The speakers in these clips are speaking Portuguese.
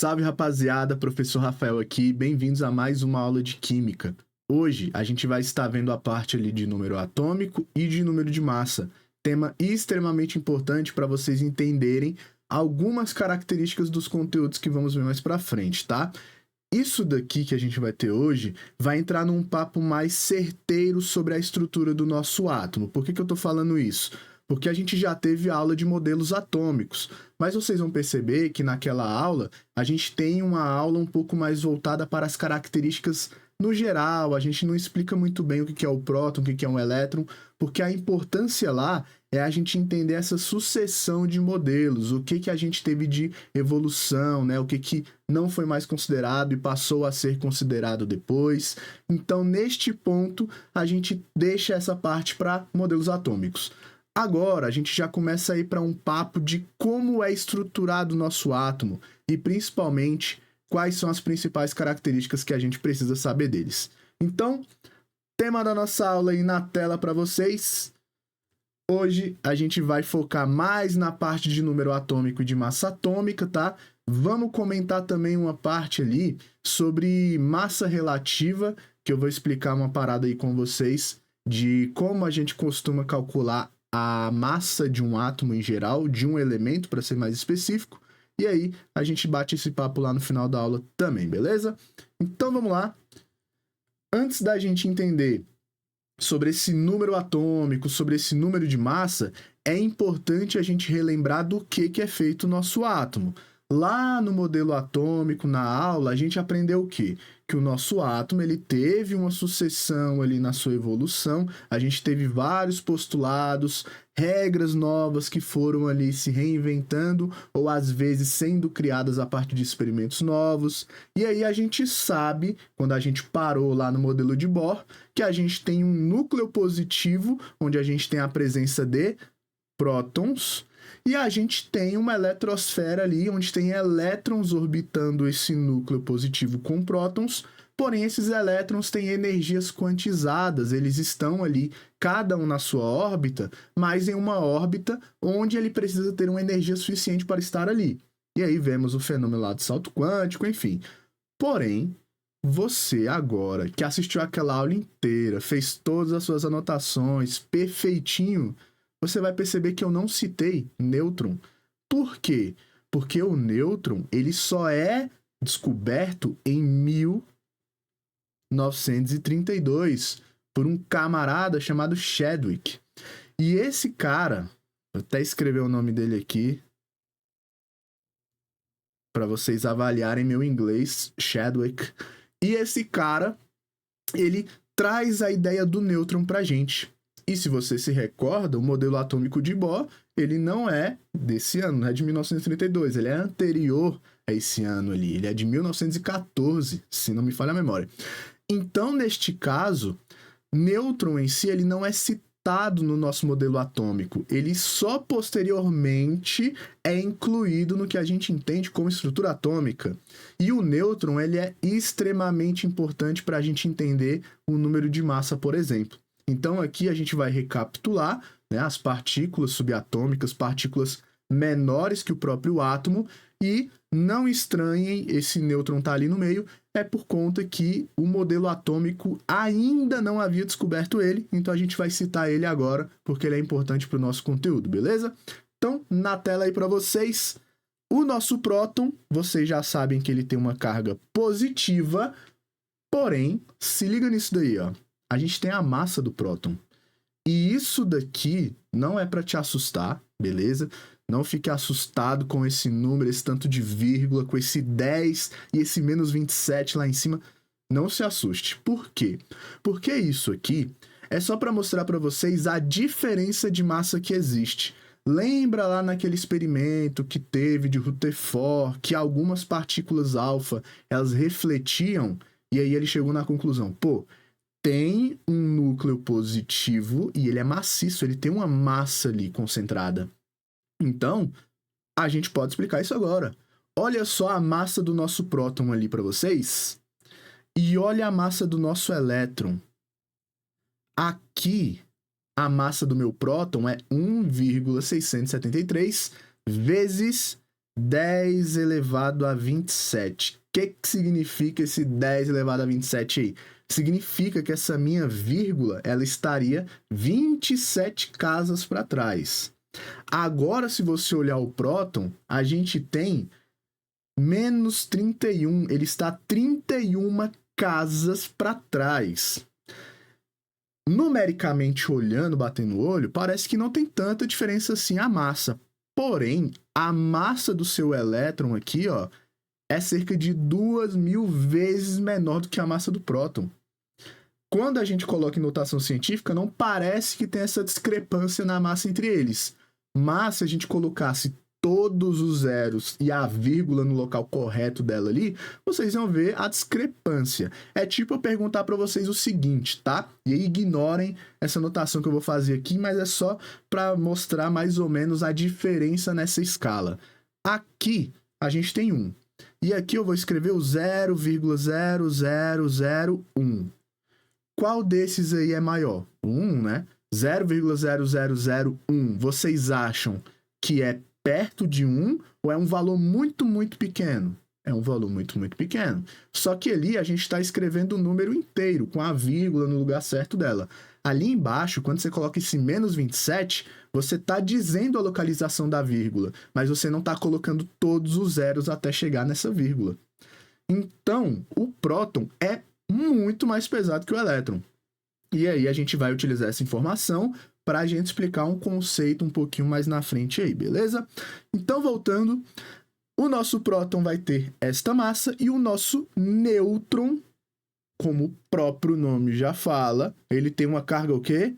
Salve rapaziada, professor Rafael aqui, bem-vindos a mais uma aula de Química. Hoje a gente vai estar vendo a parte ali de número atômico e de número de massa, tema extremamente importante para vocês entenderem algumas características dos conteúdos que vamos ver mais para frente, tá? Isso daqui que a gente vai ter hoje vai entrar num papo mais certeiro sobre a estrutura do nosso átomo. Por que eu tô falando isso? Porque a gente já teve aula de modelos atômicos, mas vocês vão perceber que naquela aula a gente tem uma aula um pouco mais voltada para as características no geral, a gente não explica muito bem o que é o próton, o que é um elétron, porque a importância lá é a gente entender essa sucessão de modelos, o que a gente teve de evolução, né? O que não foi mais considerado e passou a ser considerado depois. Então, neste ponto, a gente deixa essa parte para modelos atômicos. Agora, a gente já começa a ir para um papo de como é estruturado o nosso átomo e, principalmente, quais são as principais características que a gente precisa saber deles. Então, tema da nossa aula aí na tela para vocês. Hoje a gente vai focar mais na parte de número atômico e de massa atômica, tá? Vamos comentar também uma parte ali sobre massa relativa, que eu vou explicar uma parada aí com vocês de como a gente costuma calcular a massa de um átomo em geral, de um elemento, para ser mais específico. E aí, a gente bate esse papo lá no final da aula também, beleza? Então, vamos lá. Antes da gente entender sobre esse número atômico, sobre esse número de massa, é importante a gente relembrar do que é feito o nosso átomo. Lá no modelo atômico, na aula, a gente aprendeu o quê? Que o nosso átomo ele teve uma sucessão ali na sua evolução, a gente teve vários postulados, regras novas que foram ali se reinventando ou às vezes sendo criadas a partir de experimentos novos. E aí a gente sabe, quando a gente parou lá no modelo de Bohr, que a gente tem um núcleo positivo, onde a gente tem a presença de prótons, e a gente tem uma eletrosfera ali, onde tem elétrons orbitando esse núcleo positivo com prótons, porém esses elétrons têm energias quantizadas, eles estão ali, cada um na sua órbita, mas em uma órbita onde ele precisa ter uma energia suficiente para estar ali. E aí vemos o fenômeno lá do salto quântico, enfim. Porém, você agora, que assistiu aquela aula inteira, fez todas as suas anotações, perfeitinho, você vai perceber que eu não citei nêutron. Por quê? Porque o nêutron, ele só é descoberto em 1932 por um camarada chamado Chadwick. E esse cara, vou até escrever o nome dele aqui para vocês avaliarem meu inglês, Chadwick. E esse cara, ele traz a ideia do nêutron pra gente. E se você se recorda, o modelo atômico de Bohr, ele não é desse ano, não é de 1932, ele é anterior a esse ano ali, ele é de 1914, se não me falha a memória. Então, neste caso, nêutron em si, ele não é citado no nosso modelo atômico, ele só posteriormente é incluído no que a gente entende como estrutura atômica. E o nêutron, ele é extremamente importante para a gente entender o número de massa, por exemplo. Então, aqui a gente vai recapitular, né, as partículas subatômicas, partículas menores que o próprio átomo, e não estranhem esse nêutron estar ali no meio, é por conta que o modelo atômico ainda não havia descoberto ele, então a gente vai citar ele agora, porque ele é importante para o nosso conteúdo, beleza? Então, na tela aí para vocês, o nosso próton, vocês já sabem que ele tem uma carga positiva, porém, se liga nisso daí, ó. A gente tem a massa do próton. E isso daqui não é para te assustar, beleza? Não fique assustado com esse número, esse tanto de vírgula, com esse 10 e esse menos 27 lá em cima. Não se assuste. Por quê? Porque isso aqui é só para mostrar para vocês a diferença de massa que existe. Lembra lá naquele experimento que teve de Rutherford, que algumas partículas alfa, elas refletiam, e aí ele chegou na conclusão, pô, tem um núcleo positivo e ele é maciço, ele tem uma massa ali concentrada. Então, a gente pode explicar isso agora. Olha só a massa do nosso próton ali para vocês e olha a massa do nosso elétron. Aqui, a massa do meu próton é 1,673 vezes 10 elevado a 27. O que significa esse 10 elevado a 27 aí? Significa que essa minha vírgula, ela estaria 27 casas para trás. Agora, se você olhar o próton, a gente tem menos 31, ele está 31 casas para trás. Numericamente olhando, batendo o olho, parece que não tem tanta diferença assim a massa. Porém, a massa do seu elétron aqui, ó, é cerca de 2.000 vezes menor do que a massa do próton. Quando a gente coloca em notação científica, não parece que tem essa discrepância na massa entre eles. Mas se a gente colocasse todos os zeros e a vírgula no local correto dela ali, vocês vão ver a discrepância. É tipo eu perguntar para vocês o seguinte, tá? E aí ignorem essa notação que eu vou fazer aqui, mas é só para mostrar mais ou menos a diferença nessa escala. Aqui a gente tem 1. E aqui eu vou escrever o 0,00001. Qual desses aí é maior? O 1, né? 0,0001. Vocês acham que é perto de 1 ou é um valor muito, muito pequeno? É um valor muito, muito pequeno. Só que ali a gente está escrevendo o número inteiro, com a vírgula no lugar certo dela. Ali embaixo, quando você coloca esse menos 27, você está dizendo a localização da vírgula, mas você não está colocando todos os zeros até chegar nessa vírgula. Então, o próton é muito mais pesado que o elétron. E aí a gente vai utilizar essa informação para a gente explicar um conceito um pouquinho mais na frente aí, beleza? Então, voltando, o nosso próton vai ter esta massa e o nosso nêutron, como o próprio nome já fala, ele tem uma carga o quê?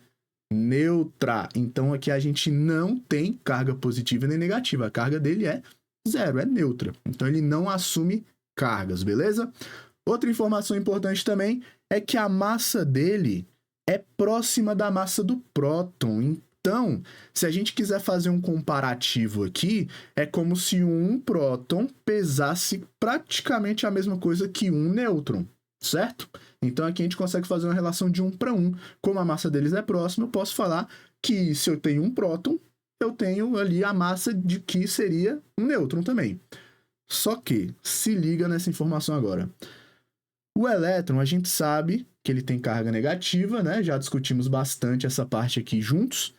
Neutra. Então, aqui a gente não tem carga positiva nem negativa. A carga dele é zero, é neutra. Então, ele não assume cargas, beleza? Outra informação importante também é que a massa dele é próxima da massa do próton. Então, se a gente quiser fazer um comparativo aqui, é como se um próton pesasse praticamente a mesma coisa que um nêutron, certo? Então, aqui a gente consegue fazer uma relação de 1 para 1. Como a massa deles é próxima, eu posso falar que se eu tenho um próton, eu tenho ali a massa de que seria um nêutron também. Só que, se liga nessa informação agora. O elétron, a gente sabe que ele tem carga negativa, né? Já discutimos bastante essa parte aqui juntos.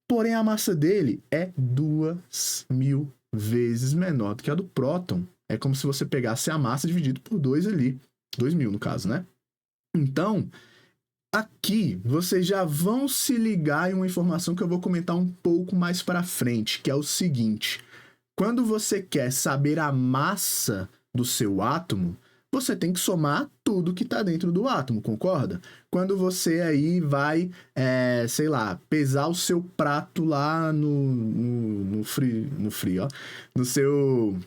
Porém, a massa dele é 2.000 vezes menor do que a do próton. É como se você pegasse a massa dividido por 2 ali. 2.000 no caso, né? Então, aqui vocês já vão se ligar em uma informação que eu vou comentar um pouco mais para frente, que é o seguinte. Quando você quer saber a massa do seu átomo, você tem que somar tudo que está dentro do átomo, concorda? Quando você aí vai, sei lá, pesar o seu prato lá no frio, ó. No seu...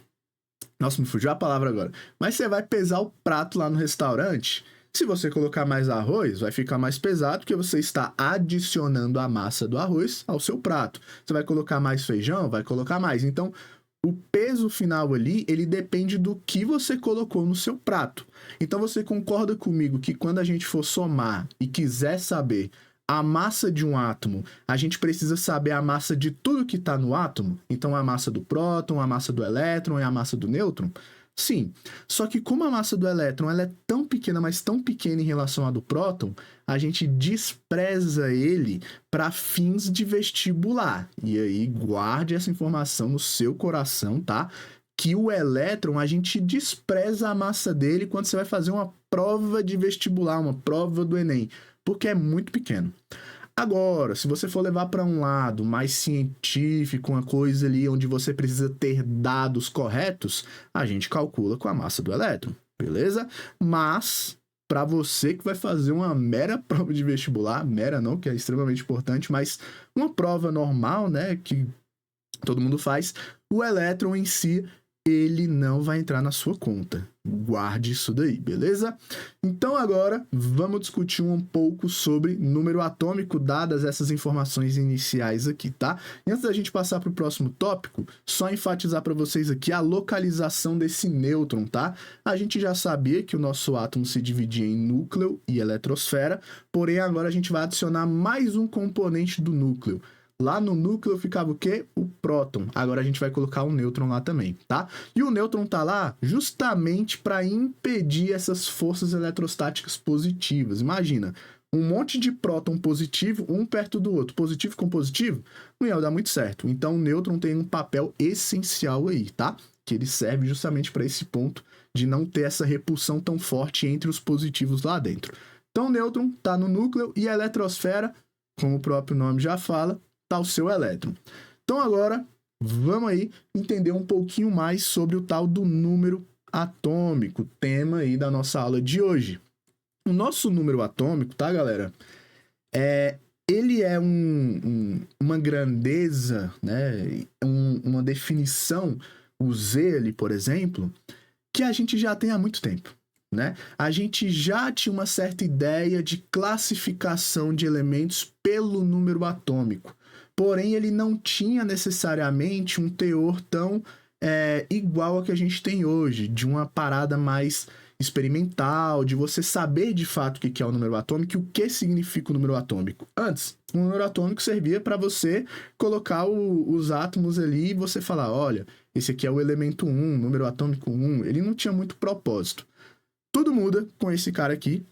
Nossa, me fugiu a palavra agora. Mas você vai pesar o prato lá no restaurante. Se você colocar mais arroz, vai ficar mais pesado, porque você está adicionando a massa do arroz ao seu prato. Você vai colocar mais feijão, vai colocar mais. Então, o peso final ali, ele depende do que você colocou no seu prato. Então, você concorda comigo que quando a gente for somar e quiser saber a massa de um átomo, a gente precisa saber a massa de tudo que está no átomo? Então, a massa do próton, a massa do elétron e a massa do nêutron? Sim, só que como a massa do elétron ela é tão pequena, mas tão pequena em relação à do próton, a gente despreza ele para fins de vestibular. E aí, guarde essa informação no seu coração, tá? Que o elétron, a gente despreza a massa dele quando você vai fazer uma prova de vestibular, uma prova do Enem, porque é muito pequeno. Agora, se você for levar para um lado mais científico, uma coisa ali onde você precisa ter dados corretos, a gente calcula com a massa do elétron, beleza? Mas, para você que vai fazer uma mera prova de vestibular, mera não, que é extremamente importante, mas uma prova normal, né, que todo mundo faz, o elétron em si, ele não vai entrar na sua conta. Guarde isso daí, beleza? Então agora vamos discutir um pouco sobre número atômico, dadas essas informações iniciais aqui, tá? E antes da gente passar para o próximo tópico, só enfatizar para vocês aqui a localização desse nêutron, tá? A gente já sabia que o nosso átomo se dividia em núcleo e eletrosfera, porém agora a gente vai adicionar mais um componente do núcleo. Lá no núcleo ficava o quê? O próton. Agora a gente vai colocar um nêutron lá também, tá? E o nêutron tá lá justamente para impedir essas forças eletrostáticas positivas. Imagina, um monte de próton positivo, um perto do outro, positivo com positivo, não ia dar muito certo. Então o nêutron tem um papel essencial aí, tá? Que ele serve justamente para esse ponto de não ter essa repulsão tão forte entre os positivos lá dentro. Então o nêutron está no núcleo e a eletrosfera, como o próprio nome já fala, está o seu elétron. Então agora vamos aí entender um pouquinho mais sobre o tal do número atômico, tema aí da nossa aula de hoje. O nosso número atômico, tá, galera? Ele é uma grandeza, né? Uma definição, o Z ali, por exemplo, que a gente já tem há muito tempo, né? A gente já tinha uma certa ideia de classificação de elementos pelo número atômico. Porém, ele não tinha necessariamente um teor tão igual ao que a gente tem hoje, de uma parada mais experimental, de você saber de fato o que é o número atômico e o que significa o número atômico. Antes, o número atômico servia para você colocar os átomos ali e você falar, olha, esse aqui é o elemento 1, número atômico 1. Ele não tinha muito propósito. Tudo muda com esse cara aqui,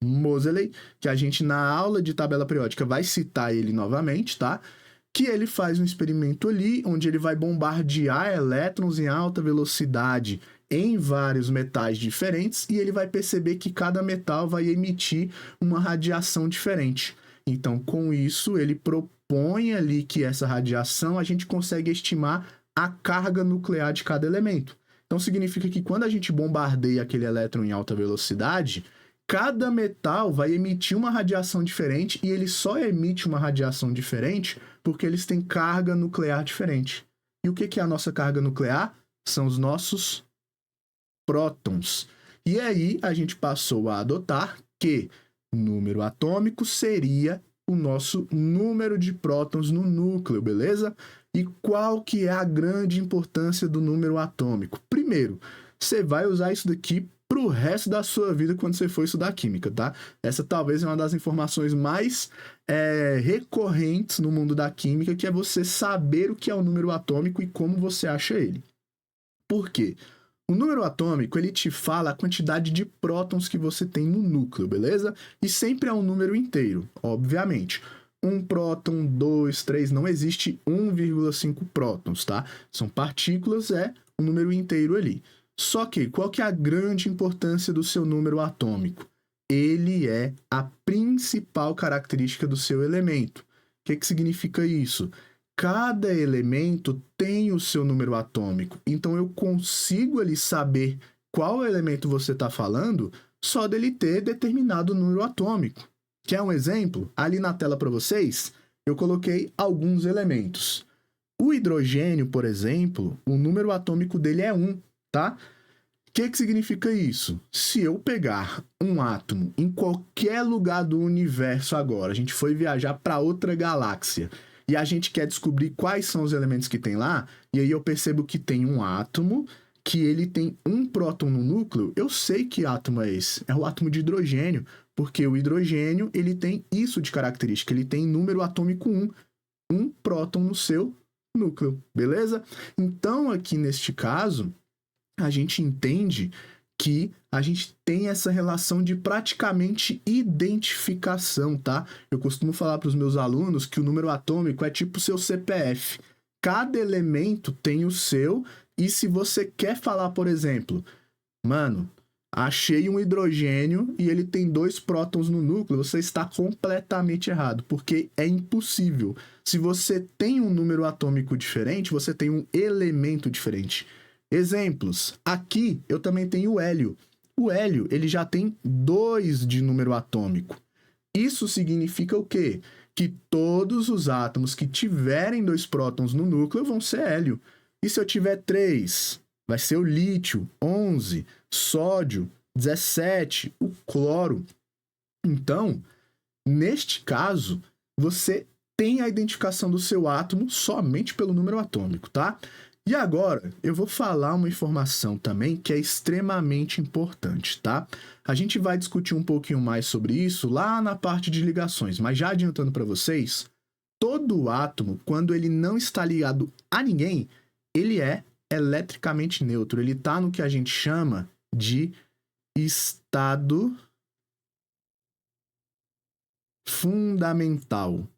Moseley, que a gente na aula de tabela periódica vai citar ele novamente, tá? Que ele faz um experimento ali, onde ele vai bombardear elétrons em alta velocidade em vários metais diferentes e ele vai perceber que cada metal vai emitir uma radiação diferente. Então, com isso, ele propõe ali que essa radiação a gente consegue estimar a carga nuclear de cada elemento. Então, significa que quando a gente bombardeia aquele elétron em alta velocidade, cada metal vai emitir uma radiação diferente e ele só emite uma radiação diferente porque eles têm carga nuclear diferente. E o que é a nossa carga nuclear? São os nossos prótons. E aí a gente passou a adotar que número atômico seria o nosso número de prótons no núcleo, beleza? E qual que é a grande importância do número atômico? Primeiro, você vai usar isso daqui pro resto da sua vida quando você for estudar química, tá? Essa talvez é uma das informações mais recorrentes no mundo da química, que é você saber o que é o número atômico e como você acha ele. Por quê? O número atômico, ele te fala a quantidade de prótons que você tem no núcleo, beleza? E sempre é um número inteiro, obviamente. 1 próton, 2, 3, não existe 1,5 prótons, tá? São partículas, um número inteiro ali. Só que, qual que é a grande importância do seu número atômico? Ele é a principal característica do seu elemento. O que significa isso? Cada elemento tem o seu número atômico. Então, eu consigo ali saber qual elemento você está falando só dele ter determinado número atômico. Quer um exemplo? Ali na tela para vocês, eu coloquei alguns elementos. O hidrogênio, por exemplo, o número atômico dele é 1, tá? O que significa isso? Se eu pegar um átomo em qualquer lugar do universo agora, a gente foi viajar para outra galáxia, e a gente quer descobrir quais são os elementos que tem lá, e aí eu percebo que tem um átomo, que ele tem um próton no núcleo, eu sei que átomo é esse. É o átomo de hidrogênio, porque o hidrogênio, ele tem isso de característica, ele tem número atômico 1, um próton no seu núcleo, beleza? Então, aqui neste caso, a gente entende que a gente tem essa relação de praticamente identificação, tá? Eu costumo falar para os meus alunos que o número atômico é tipo o seu CPF. Cada elemento tem o seu, e se você quer falar, por exemplo, mano, achei um hidrogênio e ele tem 2 prótons no núcleo, você está completamente errado, porque é impossível. Se você tem um número atômico diferente, você tem um elemento diferente. Exemplos. Aqui eu também tenho o hélio. O hélio, ele já tem 2 de número atômico. Isso significa o quê? Que todos os átomos que tiverem 2 prótons no núcleo vão ser hélio. E se eu tiver 3? Vai ser o lítio, 11, sódio, 17, o cloro. Então, neste caso, você tem a identificação do seu átomo somente pelo número atômico, tá? E agora, eu vou falar uma informação também que é extremamente importante, tá? A gente vai discutir um pouquinho mais sobre isso lá na parte de ligações, mas já adiantando para vocês, todo átomo, quando ele não está ligado a ninguém, ele é eletricamente neutro. Ele está no que a gente chama de estado fundamental.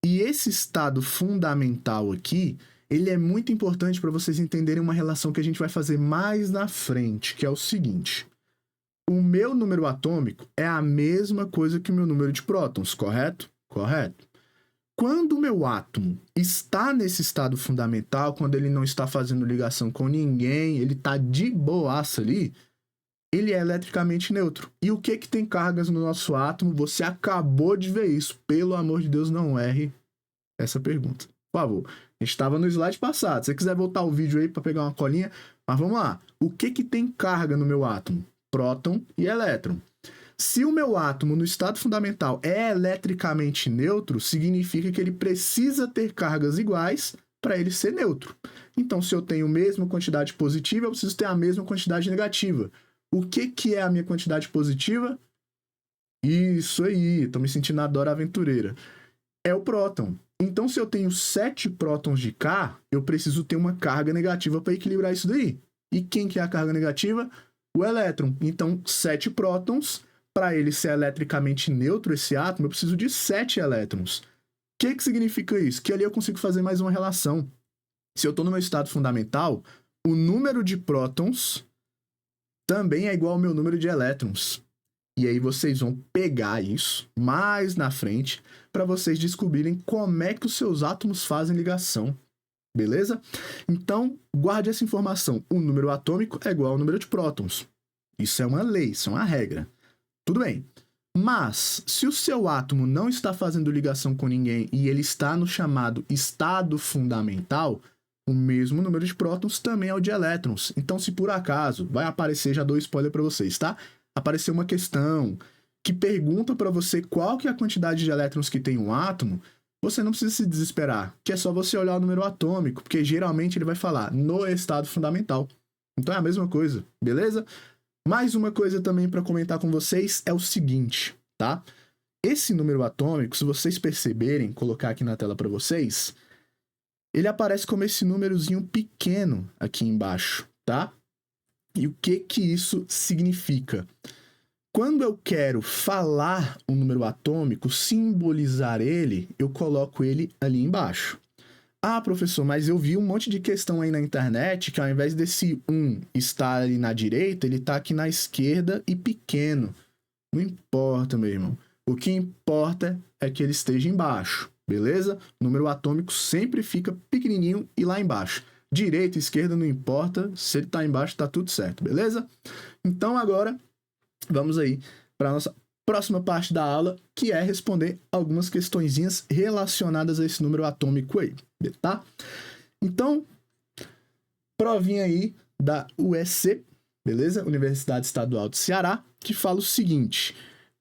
E esse estado fundamental aqui, ele é muito importante para vocês entenderem uma relação que a gente vai fazer mais na frente, que é o seguinte. O meu número atômico é a mesma coisa que o meu número de prótons, correto? Correto. Quando o meu átomo está nesse estado fundamental, quando ele não está fazendo ligação com ninguém, ele está de boaça ali, ele é eletricamente neutro. E o que tem cargas no nosso átomo? Você acabou de ver isso. Pelo amor de Deus, não erre essa pergunta. Por favor. A gente estava no slide passado. Se você quiser voltar o vídeo aí para pegar uma colinha, mas vamos lá. O que tem carga no meu átomo? Próton e elétron. Se o meu átomo no estado fundamental é eletricamente neutro, significa que ele precisa ter cargas iguais para ele ser neutro. Então, se eu tenho a mesma quantidade positiva, eu preciso ter a mesma quantidade negativa. O que é a minha quantidade positiva? Isso aí, tô me sentindo a Dora Aventureira. É o próton. Então, se eu tenho 7 prótons de K, eu preciso ter uma carga negativa para equilibrar isso daí. E quem que é a carga negativa? O elétron. Então, 7 prótons, para ele ser eletricamente neutro, esse átomo, eu preciso de 7 elétrons. O que significa isso? Que ali eu consigo fazer mais uma relação. Se eu estou no meu estado fundamental, o número de prótons também é igual ao meu número de elétrons. E aí vocês vão pegar isso mais na frente para vocês descobrirem como é que os seus átomos fazem ligação. Beleza? Então, guarde essa informação. O número atômico é igual ao número de prótons. Isso é uma lei, isso é uma regra. Tudo bem. Mas, se o seu átomo não está fazendo ligação com ninguém e ele está no chamado estado fundamental, o mesmo número de prótons também é o de elétrons. Então, se por acaso, vai aparecer, já dou spoiler para vocês, tá? Apareceu uma questão que pergunta para você qual que é a quantidade de elétrons que tem um átomo, você não precisa se desesperar, que é só você olhar o número atômico, porque geralmente ele vai falar no estado fundamental. Então é a mesma coisa, beleza? Mais uma coisa também para comentar com vocês é o seguinte, tá? Esse número atômico, se vocês perceberem, colocar aqui na tela para vocês, ele aparece como esse númerozinho pequeno aqui embaixo, tá? E o que isso significa? Quando eu quero falar um número atômico, simbolizar ele, eu coloco ele ali embaixo. Ah, professor, mas eu vi um monte de questão aí na internet que ao invés desse 1 estar ali na direita, ele está aqui na esquerda e pequeno. Não importa, meu irmão. O que importa é que ele esteja embaixo, beleza? O número atômico sempre fica pequenininho e lá embaixo. Direita, esquerda, não importa. Se ele está embaixo, está tudo certo, beleza? Então agora, vamos aí para a nossa próxima parte da aula, que é responder algumas questõezinhas relacionadas a esse número atômico aí, tá? Então, provinha aí da UEC, beleza? Universidade Estadual do Ceará, que fala o seguinte: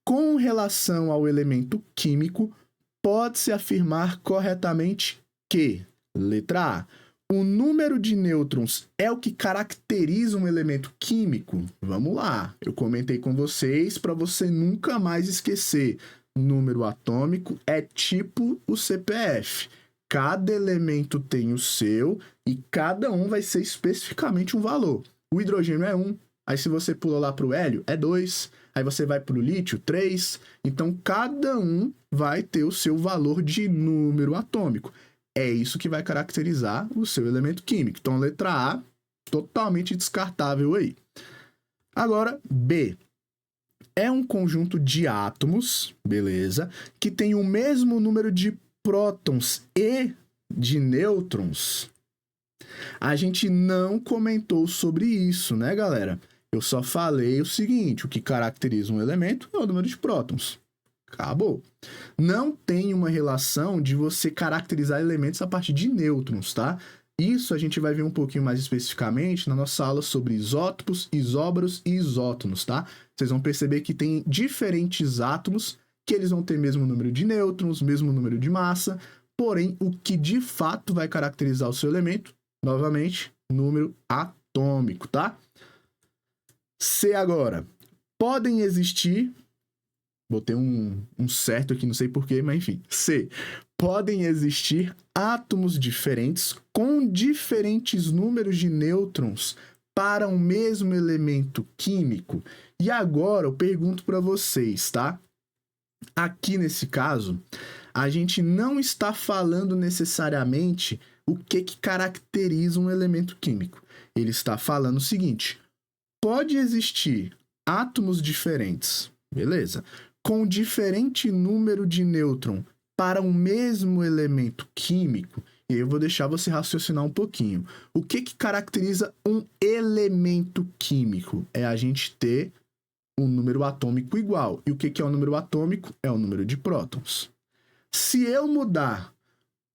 com relação ao elemento químico, pode-se afirmar corretamente que, letra A, o número de nêutrons é o que caracteriza um elemento químico? Vamos lá, eu comentei com vocês para você nunca mais esquecer. Número atômico é tipo o CPF. Cada elemento tem o seu e cada um vai ser especificamente um valor. O hidrogênio é 1, aí se você pula lá para o hélio é 2, aí você vai para o lítio 3. Então cada um vai ter o seu valor de número atômico. É isso que vai caracterizar o seu elemento químico. Então, letra A, totalmente descartável aí. Agora, B. É um conjunto de átomos, beleza, que tem o mesmo número de prótons e de nêutrons. A gente não comentou sobre isso, né, galera? Eu só falei o seguinte: o que caracteriza um elemento é o número de prótons. Acabou. Não tem uma relação de você caracterizar elementos a partir de nêutrons, tá? Isso a gente vai ver um pouquinho mais especificamente na nossa aula sobre isótopos, isóbaros e isótonos, tá? Vocês vão perceber que tem diferentes átomos que eles vão ter mesmo número de nêutrons, mesmo número de massa, porém o que de fato vai caracterizar o seu elemento, novamente, número atômico, tá? C agora. Podem existir Botei um certo aqui, não sei porquê, mas enfim. C. Podem existir átomos diferentes com diferentes números de nêutrons para um mesmo elemento químico. E agora eu pergunto para vocês, tá? Aqui nesse caso, a gente não está falando necessariamente o que caracteriza um elemento químico. Ele está falando o seguinte: pode existir átomos diferentes, beleza? Com diferente número de nêutron para um mesmo elemento químico. E eu vou deixar você raciocinar um pouquinho. O que caracteriza um elemento químico? É a gente ter um número atômico igual. E o que é o número atômico? É o número de prótons. Se eu mudar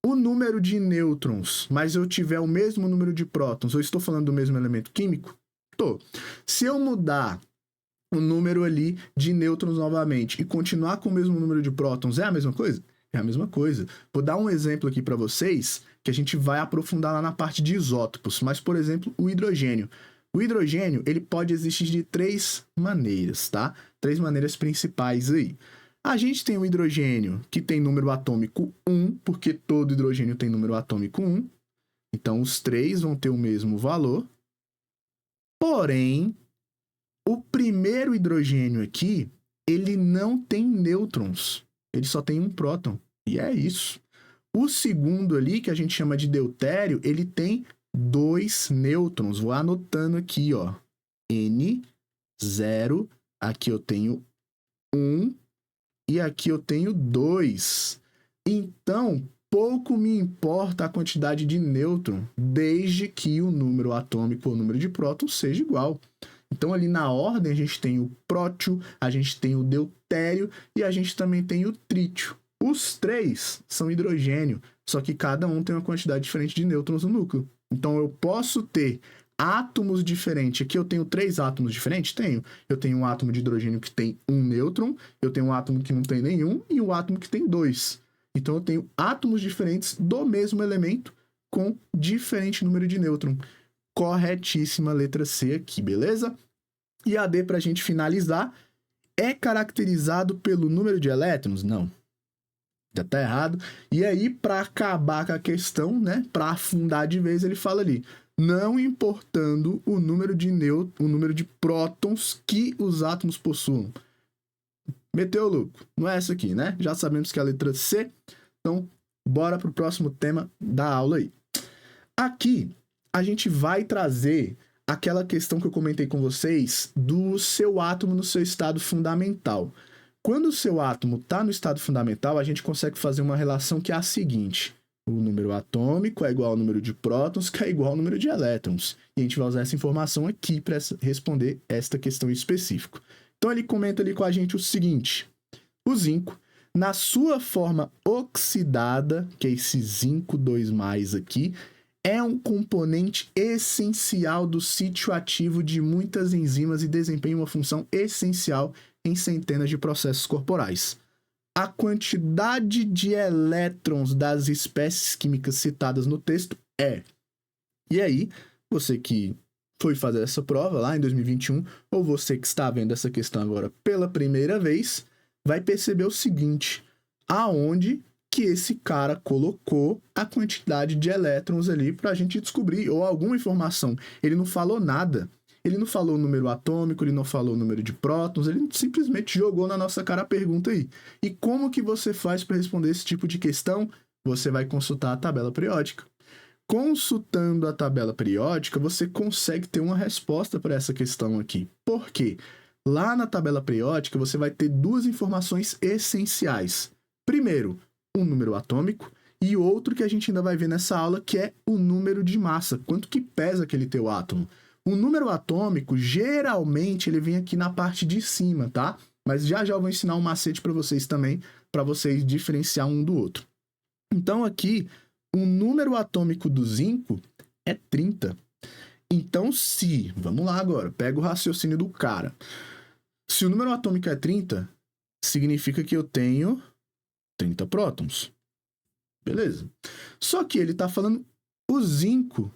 o número de nêutrons, mas eu tiver o mesmo número de prótons, eu estou falando do mesmo elemento químico? Tô. Se eu mudar o número ali de nêutrons novamente e continuar com o mesmo número de prótons, é a mesma coisa? É a mesma coisa. Vou dar um exemplo aqui para vocês, que a gente vai aprofundar lá na parte de isótopos, mas, por exemplo, o hidrogênio. O hidrogênio, ele pode existir de 3 maneiras, tá? 3 maneiras principais aí. A gente tem o hidrogênio que tem número atômico 1, porque todo hidrogênio tem número atômico 1. Então, os 3 vão ter o mesmo valor. Porém, o primeiro hidrogênio aqui, ele não tem nêutrons. Ele só tem um próton. E é isso. O segundo ali, que a gente chama de deutério, ele tem 2 nêutrons. Vou anotando aqui, ó. N0. Aqui eu tenho 1. E aqui eu tenho 2. Então, pouco me importa a quantidade de nêutron, desde que o número atômico ou o número de prótons seja igual. Então, ali na ordem, a gente tem o prótio, a gente tem o deutério e a gente também tem o trítio. Os 3 são hidrogênio, só que cada um tem uma quantidade diferente de nêutrons no núcleo. Então, eu posso ter átomos diferentes. Aqui eu tenho 3 átomos diferentes? Tenho. Eu tenho um átomo de hidrogênio que tem 1 nêutron, eu tenho um átomo que não tem nenhum e um átomo que tem 2. Então, eu tenho átomos diferentes do mesmo elemento com diferente número de nêutron. Corretíssima letra C aqui, beleza? E a D, para a gente finalizar, é caracterizado pelo número de elétrons? Não. Já tá errado. E aí, para acabar com a questão, né, para afundar de vez, ele fala ali: não importando o número de prótons que os átomos possuam. Meteu o louco. Não é essa aqui, né? Já sabemos que é a letra C. Então, bora pro próximo tema da aula aí. Aqui, a gente vai trazer aquela questão que eu comentei com vocês do seu átomo no seu estado fundamental. Quando o seu átomo está no estado fundamental, a gente consegue fazer uma relação que é a seguinte: o número atômico é igual ao número de prótons, que é igual ao número de elétrons. E a gente vai usar essa informação aqui para responder esta questão em específico. Então ele comenta ali com a gente o seguinte: o zinco, na sua forma oxidada, que é esse zinco 2+ aqui, é um componente essencial do sítio ativo de muitas enzimas e desempenha uma função essencial em centenas de processos corporais. A quantidade de elétrons das espécies químicas citadas no texto é... E aí, você que foi fazer essa prova lá em 2021, ou você que está vendo essa questão agora pela primeira vez, vai perceber o seguinte: aonde que esse cara colocou a quantidade de elétrons ali para a gente descobrir, ou alguma informação. Ele não falou nada. Ele não falou o número atômico, ele não falou o número de prótons, ele simplesmente jogou na nossa cara a pergunta aí. E como que você faz para responder esse tipo de questão? Você vai consultar a tabela periódica. Consultando a tabela periódica, você consegue ter uma resposta para essa questão aqui. Por quê? Lá na tabela periódica, você vai ter 2 informações essenciais. Primeiro, um número atômico, e outro que a gente ainda vai ver nessa aula, que é o número de massa. Quanto que pesa aquele teu átomo? O número atômico, geralmente, ele vem aqui na parte de cima, tá? Mas já eu vou ensinar um macete para vocês também, para vocês diferenciar um do outro. Então, aqui, o número atômico do zinco é 30. Então, vamos lá agora, pega o raciocínio do cara. Se o número atômico é 30, significa que eu tenho 30 prótons. Beleza. Só que ele está falando o zinco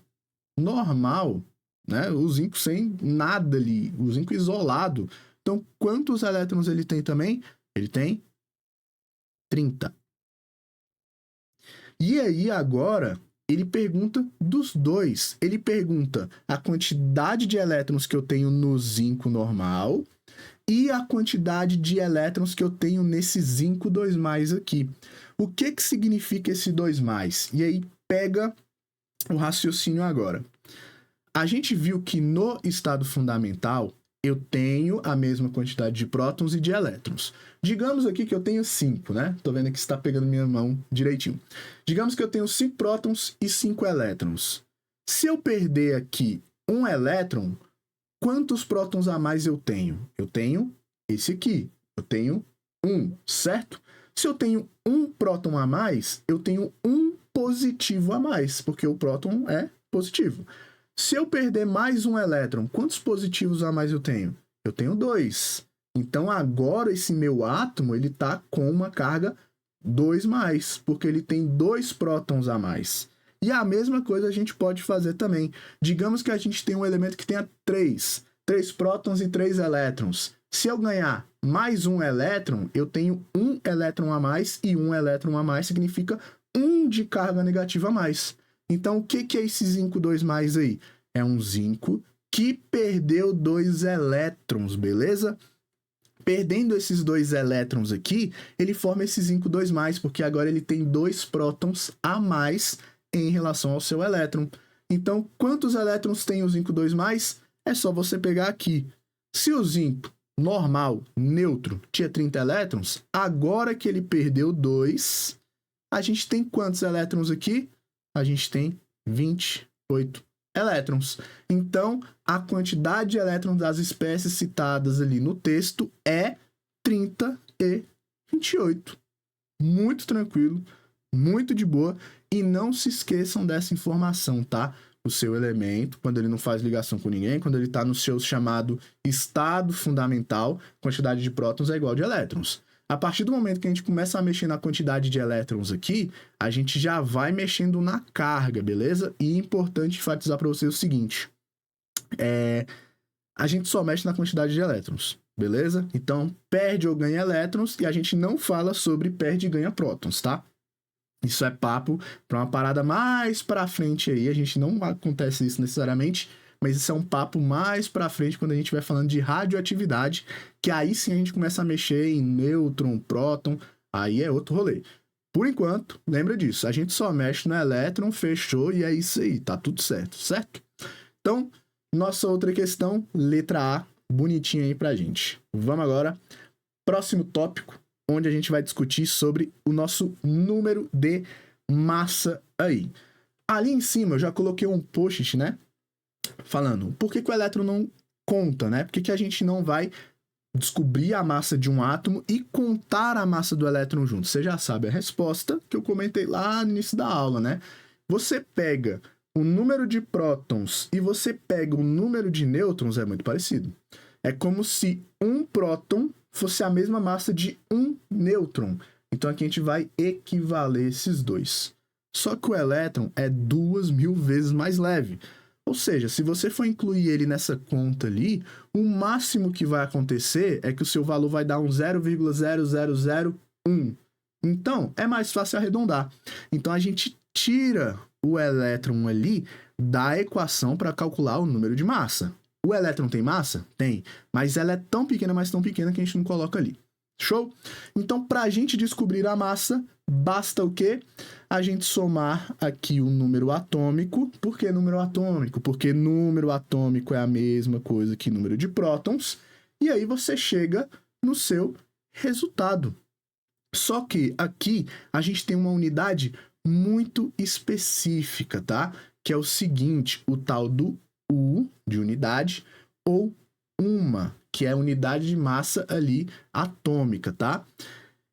normal, né? O zinco sem nada ali, o zinco isolado. Então, quantos elétrons ele tem também? Ele tem 30. E aí, agora, ele pergunta dos dois. Ele pergunta a quantidade de elétrons que eu tenho no zinco normal e a quantidade de elétrons que eu tenho nesse zinco 2+ aqui. O que significa esse 2+? E aí, pega o raciocínio agora. A gente viu que no estado fundamental, eu tenho a mesma quantidade de prótons e de elétrons. Digamos aqui que eu tenho 5, né? Tô vendo que está pegando minha mão direitinho. Digamos que eu tenho 5 prótons e 5 elétrons. Se eu perder aqui um elétron, quantos prótons a mais eu tenho? Eu tenho esse aqui. Eu tenho 1, certo? Se eu tenho um próton a mais, eu tenho um positivo a mais, porque o próton é positivo. Se eu perder mais um elétron, quantos positivos a mais eu tenho? Eu tenho 2. Então, agora, esse meu átomo, ele está com uma carga 2+, porque ele tem 2 prótons a mais. E a mesma coisa a gente pode fazer também. Digamos que a gente tem um elemento que tenha 3 prótons e 3 elétrons. Se eu ganhar mais um elétron, eu tenho um elétron a mais, e um elétron a mais significa 1 de carga negativa a mais. Então, o que é esse zinco 2+ aí? É um zinco que perdeu 2 elétrons, beleza? Perdendo esses 2 elétrons aqui, ele forma esse zinco 2+, porque agora ele tem 2 prótons a mais em relação ao seu elétron. Então, quantos elétrons tem o zinco 2+? É só você pegar aqui. Se o zinco normal, neutro, tinha 30 elétrons, agora que ele perdeu 2, a gente tem quantos elétrons aqui? A gente tem 28 elétrons. Então, a quantidade de elétrons das espécies citadas ali no texto é 30 e 28. Muito tranquilo, muito de boa. E não se esqueçam dessa informação, tá? O seu elemento, quando ele não faz ligação com ninguém, quando ele está no seu chamado estado fundamental, quantidade de prótons é igual de elétrons. A partir do momento que a gente começa a mexer na quantidade de elétrons aqui, a gente já vai mexendo na carga, beleza? E é importante enfatizar para vocês o seguinte, a gente só mexe na quantidade de elétrons, beleza? Então, perde ou ganha elétrons, e a gente não fala sobre perde e ganha prótons, tá? Isso é papo para uma parada mais para frente aí, a gente não acontece isso necessariamente, mas isso é um papo mais pra frente quando a gente vai falando de radioatividade, que aí sim a gente começa a mexer em nêutron, próton, aí é outro rolê. Por enquanto, lembra disso, a gente só mexe no elétron, fechou, e é isso aí, tá tudo certo, certo? Então, nossa outra questão, letra A, bonitinha aí pra gente. Vamos agora, próximo tópico, onde a gente vai discutir sobre o nosso número de massa aí. Ali em cima eu já coloquei um post-it, né? Falando, por que o elétron não conta, né? Por que a gente não vai descobrir a massa de um átomo e contar a massa do elétron junto? Você já sabe a resposta que eu comentei lá no início da aula, né? Você pega o número de prótons e você pega o número de nêutrons, é muito parecido. É como se um próton fosse a mesma massa de um nêutron. Então aqui a gente vai equivaler esses dois. Só que o elétron é 2.000 vezes mais leve. Ou seja, se você for incluir ele nessa conta ali, o máximo que vai acontecer é que o seu valor vai dar um 0,0001. Então, é mais fácil arredondar. Então, a gente tira o elétron ali da equação para calcular o número de massa. O elétron tem massa? Tem. Mas ela é tão pequena, mas tão pequena que a gente não coloca ali. Show? Então, para a gente descobrir a massa, basta o quê? A gente somar aqui o número atômico. Por que número atômico? Porque número atômico é a mesma coisa que número de prótons. E aí você chega no seu resultado. Só que aqui a gente tem uma unidade muito específica, tá? Que é o seguinte, o tal do U, de unidade, ou uma, que é a unidade de massa ali atômica, tá?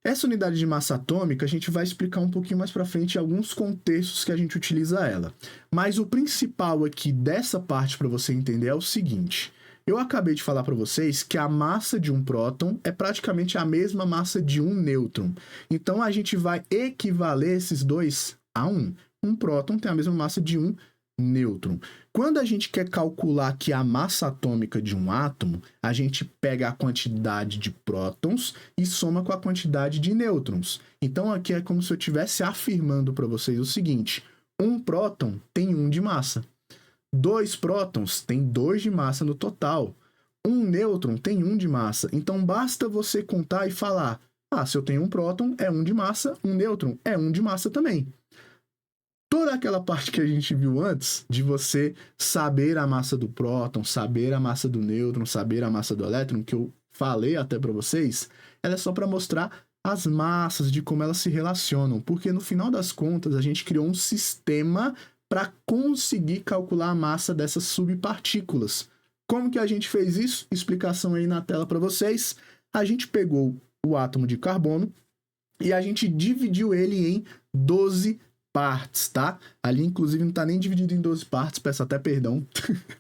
Essa unidade de massa atômica a gente vai explicar um pouquinho mais para frente em alguns contextos que a gente utiliza ela. Mas o principal aqui dessa parte para você entender é o seguinte. Eu acabei de falar para vocês que a massa de um próton é praticamente a mesma massa de um nêutron. Então a gente vai equivaler esses dois a 1. Um próton tem a mesma massa de um nêutron. Quando a gente quer calcular aqui a massa atômica de um átomo, a gente pega a quantidade de prótons e soma com a quantidade de nêutrons. Então aqui é como se eu estivesse afirmando para vocês o seguinte: um próton tem 1 de massa. 2 prótons tem 2 de massa no total. Um nêutron tem 1 de massa. Então basta você contar e falar: se eu tenho um próton, é 1 de massa, um nêutron é 1 de massa também. Toda aquela parte que a gente viu antes, de você saber a massa do próton, saber a massa do nêutron, saber a massa do elétron, que eu falei até para vocês, ela é só para mostrar as massas, de como elas se relacionam. Porque no final das contas, a gente criou um sistema para conseguir calcular a massa dessas subpartículas. Como que a gente fez isso? Explicação aí na tela para vocês. A gente pegou o átomo de carbono e a gente dividiu ele em 12 partes, tá? Ali, inclusive, não tá nem dividido em 12 partes, peço até perdão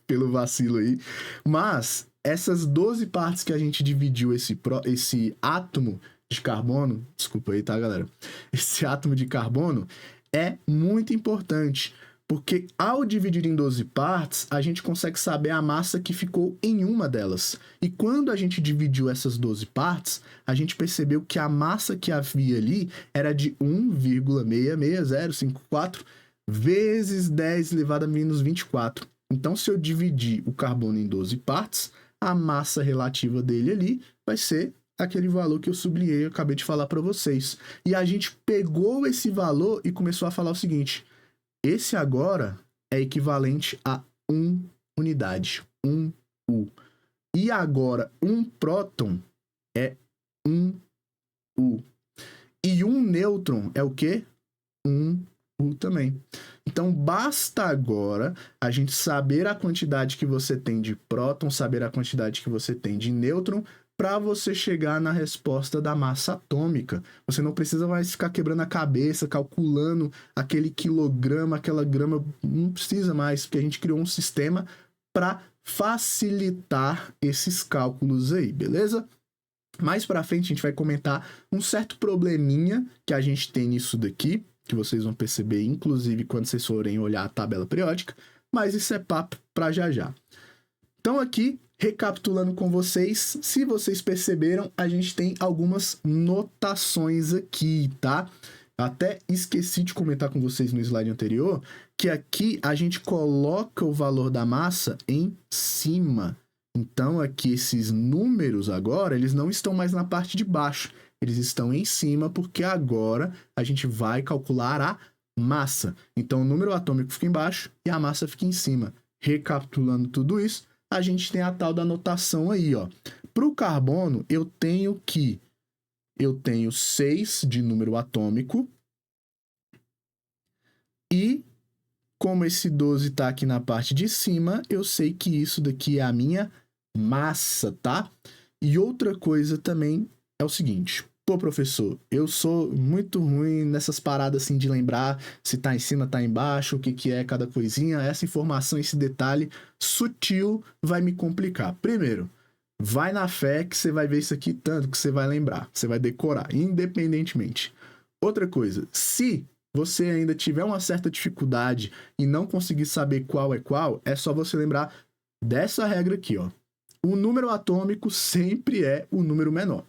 pelo vacilo aí. Mas essas 12 partes que a gente dividiu esse átomo de carbono, desculpa aí, tá, galera? Esse átomo de carbono é muito importante, porque ao dividir em 12 partes, a gente consegue saber a massa que ficou em uma delas. E quando a gente dividiu essas 12 partes, a gente percebeu que a massa que havia ali era de 1,66054 vezes 10 elevado a menos 24. Então, se eu dividir o carbono em 12 partes, a massa relativa dele ali vai ser aquele valor que eu sublinhei, eu acabei de falar para vocês. E a gente pegou esse valor e começou a falar o seguinte: esse agora é equivalente a 1 unidade, 1 U. E agora, um próton é 1 U. E um nêutron é o quê? 1 U também. Então, basta agora a gente saber a quantidade que você tem de próton, saber a quantidade que você tem de nêutron, para você chegar na resposta da massa atômica. Você não precisa mais ficar quebrando a cabeça, calculando aquele quilograma, aquela grama, não precisa mais, porque a gente criou um sistema para facilitar esses cálculos aí, beleza? Mais para frente a gente vai comentar um certo probleminha que a gente tem nisso daqui, que vocês vão perceber, inclusive, quando vocês forem olhar a tabela periódica, mas isso é papo para já já. Então aqui, recapitulando com vocês, se vocês perceberam, a gente tem algumas notações aqui, tá? Até esqueci de comentar com vocês no slide anterior, que aqui a gente coloca o valor da massa em cima. Então aqui esses números agora, eles não estão mais na parte de baixo, eles estão em cima, porque agora a gente vai calcular a massa. Então o número atômico fica embaixo e a massa fica em cima. Recapitulando tudo isso, a gente tem a tal da notação aí, ó. Para o carbono, eu tenho 6 de número atômico e, como esse 12 está aqui na parte de cima, eu sei que isso daqui é a minha massa, tá? E outra coisa também é o seguinte: pô, professor, eu sou muito ruim nessas paradas assim de lembrar se tá em cima, tá embaixo, o que que é cada coisinha. Essa informação, esse detalhe sutil vai me complicar. Primeiro, vai na fé que você vai ver isso aqui tanto que você vai lembrar, você vai decorar, independentemente. Outra coisa, se você ainda tiver uma certa dificuldade e não conseguir saber qual é qual, é só você lembrar dessa regra aqui, ó. O número atômico sempre é o número menor.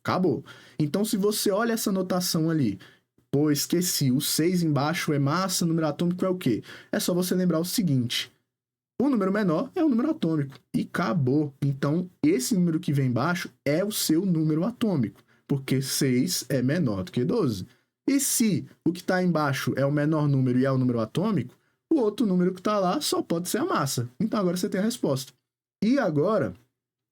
Acabou. Então, se você olha essa notação ali, pô, esqueci, o 6 embaixo é massa, o número atômico é o quê? É só você lembrar o seguinte: o número menor é o número atômico. E acabou. Então, esse número que vem embaixo é o seu número atômico, porque 6 é menor do que 12. E se o que está embaixo é o menor número e é o número atômico, o outro número que está lá só pode ser a massa. Então, agora você tem a resposta. E agora,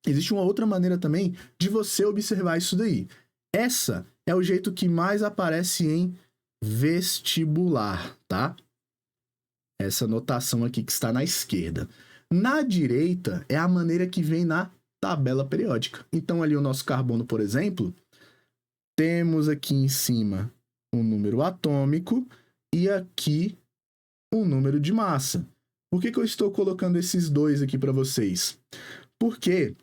existe uma outra maneira também de você observar isso daí. Essa é o jeito que mais aparece em vestibular, tá? Essa notação aqui que está na esquerda. Na direita é a maneira que vem na tabela periódica. Então ali o nosso carbono, por exemplo, temos aqui em cima um número atômico e aqui um número de massa. Por que eu estou colocando esses dois aqui para vocês? Porque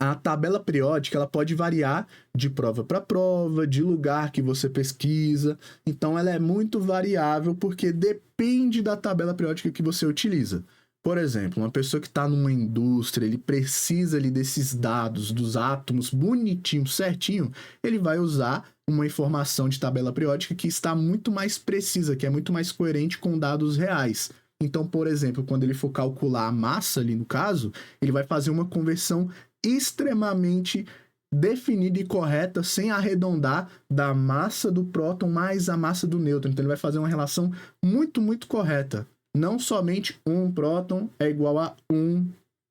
A tabela periódica ela pode variar de prova para prova, de lugar que você pesquisa. Então, ela é muito variável porque depende da tabela periódica que você utiliza. Por exemplo, uma pessoa que está numa indústria, ele precisa ali desses dados, dos átomos bonitinho, certinho, ele vai usar uma informação de tabela periódica que está muito mais precisa, que é muito mais coerente com dados reais. Então, por exemplo, quando ele for calcular a massa ali no caso, ele vai fazer uma conversão extremamente definida e correta, sem arredondar, da massa do próton mais a massa do nêutron. Então, ele vai fazer uma relação muito, muito correta. Não somente um próton é igual a 1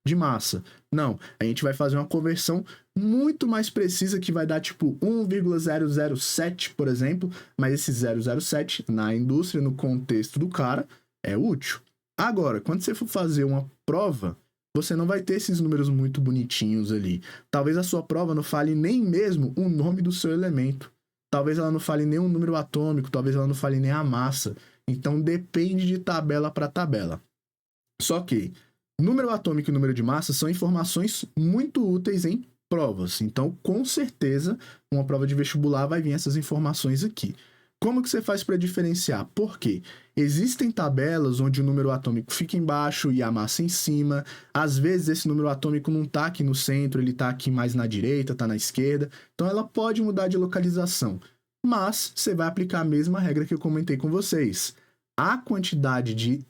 de massa. Não, a gente vai fazer uma conversão muito mais precisa, que vai dar tipo 1,007, por exemplo, mas esse 007 na indústria, no contexto do cara, é útil. Agora, quando você for fazer uma prova, você não vai ter esses números muito bonitinhos ali. Talvez a sua prova não fale nem mesmo o nome do seu elemento. Talvez ela não fale nem o número atômico, talvez ela não fale nem a massa. Então, depende de tabela para tabela. Só que número atômico e número de massa são informações muito úteis em provas. Então, com certeza, uma prova de vestibular vai vir essas informações aqui. Como que você faz para diferenciar? Por quê? Existem tabelas onde o número atômico fica embaixo e a massa em cima. Às vezes, esse número atômico não está aqui no centro, ele está aqui mais na direita, está na esquerda. Então, ela pode mudar de localização. Mas você vai aplicar a mesma regra que eu comentei com vocês. A quantidade de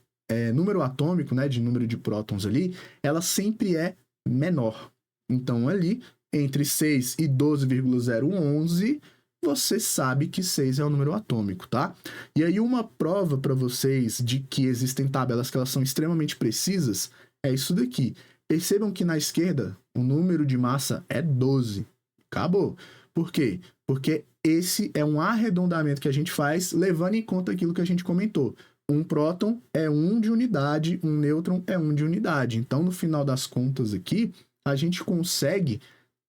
número atômico, né, de número de prótons ali, ela sempre é menor. Então, ali, entre 6 e 12,011, você sabe que 6 é o número atômico, tá? E aí, uma prova para vocês de que existem tabelas que elas são extremamente precisas é isso daqui. Percebam que na esquerda, o número de massa é 12. Acabou. Por quê? Porque esse é um arredondamento que a gente faz levando em conta aquilo que a gente comentou. Um próton é 1 de unidade, um nêutron é 1 de unidade. Então, no final das contas aqui, a gente consegue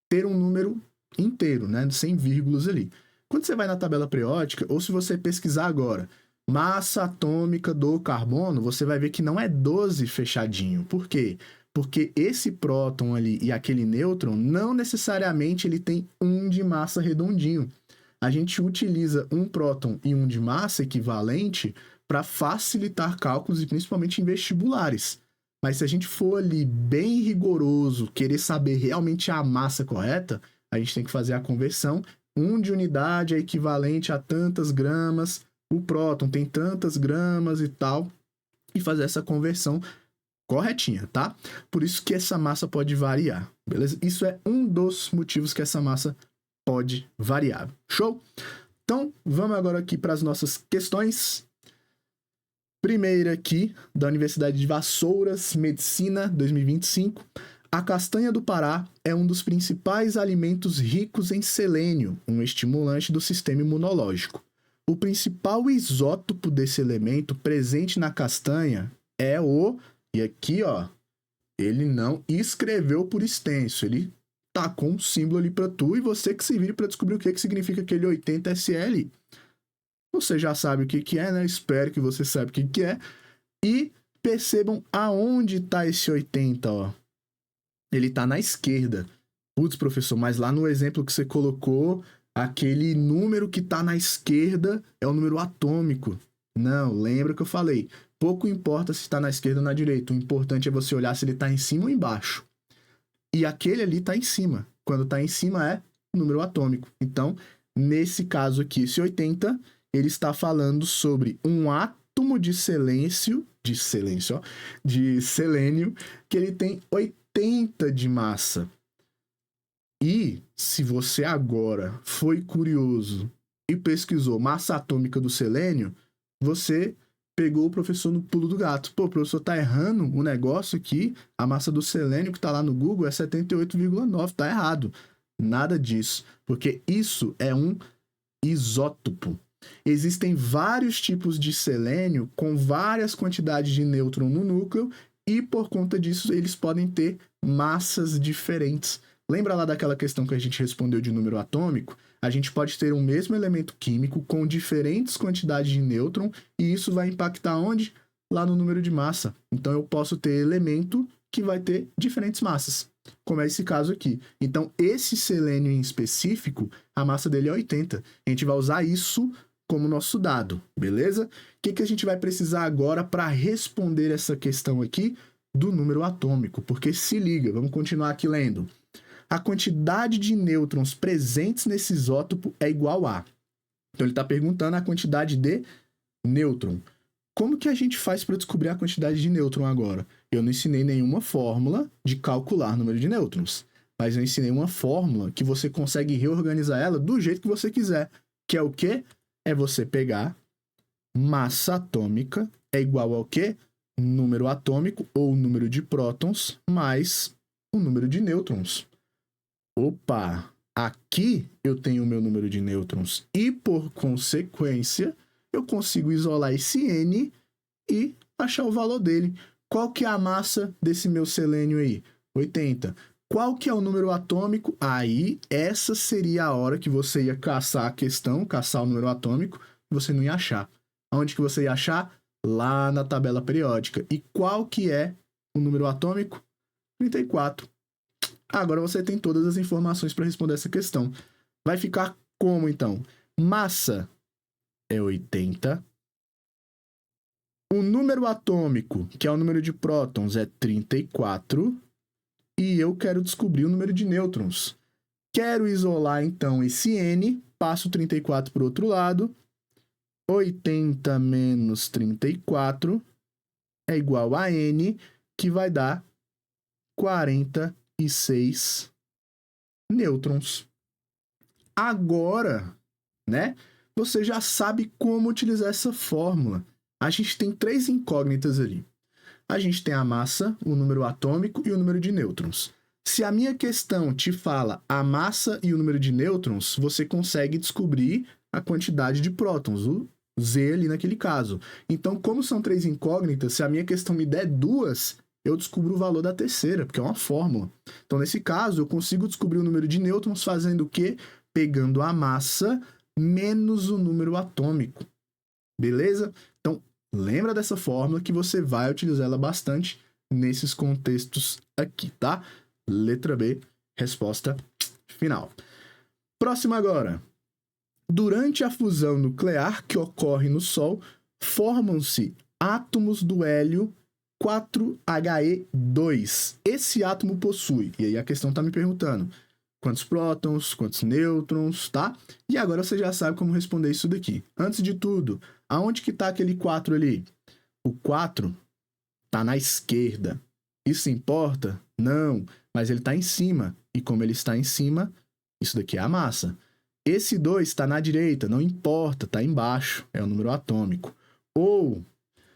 ter um número inteiro, né? Sem vírgulas ali. Quando você vai na tabela periódica, ou se você pesquisar agora, massa atômica do carbono, você vai ver que não é 12 fechadinho. Por quê? Porque esse próton ali e aquele nêutron, não necessariamente ele tem 1 de massa redondinho. A gente utiliza um próton e 1 de massa equivalente para facilitar cálculos e principalmente em vestibulares. Mas se a gente for ali bem rigoroso, querer saber realmente a massa correta, a gente tem que fazer a conversão. 1 de unidade é equivalente a tantas gramas, o próton tem tantas gramas e tal, e fazer essa conversão corretinha, tá? Por isso que essa massa pode variar, beleza? Isso é um dos motivos que essa massa pode variar. Show? Então, vamos agora aqui para as nossas questões. Primeira aqui, da Universidade de Vassouras, Medicina, 2025. A castanha do Pará é um dos principais alimentos ricos em selênio, um estimulante do sistema imunológico. O principal isótopo desse elemento presente na castanha é o... E aqui, ó, ele não escreveu por extenso, ele tacou um símbolo ali para tu e você que se vire para descobrir o que significa aquele 80SL. Você já sabe o que é, né? Espero que você saiba o que é. E percebam aonde está esse 80, ó. Ele está na esquerda. Putz, professor, mas lá no exemplo que você colocou, aquele número que está na esquerda é o número atômico. Não, lembra que eu falei. Pouco importa se está na esquerda ou na direita. O importante é você olhar se ele está em cima ou embaixo. E aquele ali está em cima. Quando está em cima é número atômico. Então, nesse caso aqui, esse 80, ele está falando sobre um átomo de selênio, que ele tem 80 de massa. E se você agora foi curioso e pesquisou massa atômica do selênio, você pegou o professor no pulo do gato. Pô, o professor tá errando o negócio aqui, a massa do selênio que tá lá no Google é 78,9, tá errado. Nada disso, porque isso é um isótopo. Existem vários tipos de selênio com várias quantidades de nêutron no núcleo e por conta disso eles podem ter massas diferentes. Lembra lá daquela questão que a gente respondeu de número atômico? A gente pode ter um mesmo elemento químico com diferentes quantidades de nêutron e isso vai impactar onde? Lá no número de massa. Então eu posso ter elemento que vai ter diferentes massas. como é esse caso aqui. Então, esse selênio em específico, a massa dele é 80. A gente vai usar isso como nosso dado, beleza? O que a gente vai precisar agora para responder essa questão aqui do número atômico? Porque se liga, vamos continuar aqui lendo. A quantidade de nêutrons presentes nesse isótopo é igual a... Então, ele está perguntando a quantidade de nêutron. Como que a gente faz para descobrir a quantidade de nêutron agora? Eu não ensinei nenhuma fórmula de calcular o número de nêutrons, mas eu ensinei uma fórmula que você consegue reorganizar ela do jeito que você quiser, que é o quê? É você pegar massa atômica é igual ao quê? Número atômico ou número de prótons mais o número de nêutrons. Opa! Aqui eu tenho o meu número de nêutrons e, por consequência, eu consigo isolar esse N e achar o valor dele. Qual que é a massa desse meu selênio aí? 80. Qual que é o número atômico? Aí, essa seria a hora que você ia caçar a questão, caçar o número atômico, e você não ia achar. Onde que você ia achar? Lá na tabela periódica. E qual que é o número atômico? 34. Agora você tem todas as informações para responder essa questão. Vai ficar como, então? Massa é 80. O número atômico, que é o número de prótons, é 34. E eu quero descobrir o número de nêutrons. Quero isolar, então, esse N. Passo 34 para o outro lado. 80 menos 34 é igual a N, que vai dar 46 nêutrons. Agora, né, você já sabe como utilizar essa fórmula. A gente tem 3 incógnitas ali. A gente tem a massa, o número atômico e o número de nêutrons. Se a minha questão te fala a massa e o número de nêutrons, você consegue descobrir a quantidade de prótons, o Z ali naquele caso. Então, como são 3 incógnitas, se a minha questão me der 2, eu descubro o valor da terceira, porque é uma fórmula. Então, nesse caso, eu consigo descobrir o número de nêutrons fazendo o quê? Pegando a massa menos o número atômico. Beleza? Então, lembra dessa fórmula que você vai utilizar ela bastante nesses contextos aqui, tá? Letra B, resposta final. Próximo agora. Durante a fusão nuclear que ocorre no Sol, formam-se átomos do hélio 4He2. Esse átomo possui, e aí a questão está me perguntando, quantos prótons, quantos nêutrons, tá? E agora você já sabe como responder isso daqui. Antes de tudo, aonde que está aquele 4 ali? O 4 está na esquerda. Isso importa? Não, mas ele está em cima. E como ele está em cima, isso daqui é a massa. Esse 2 está na direita, não importa, está embaixo, é o número atômico. Ou,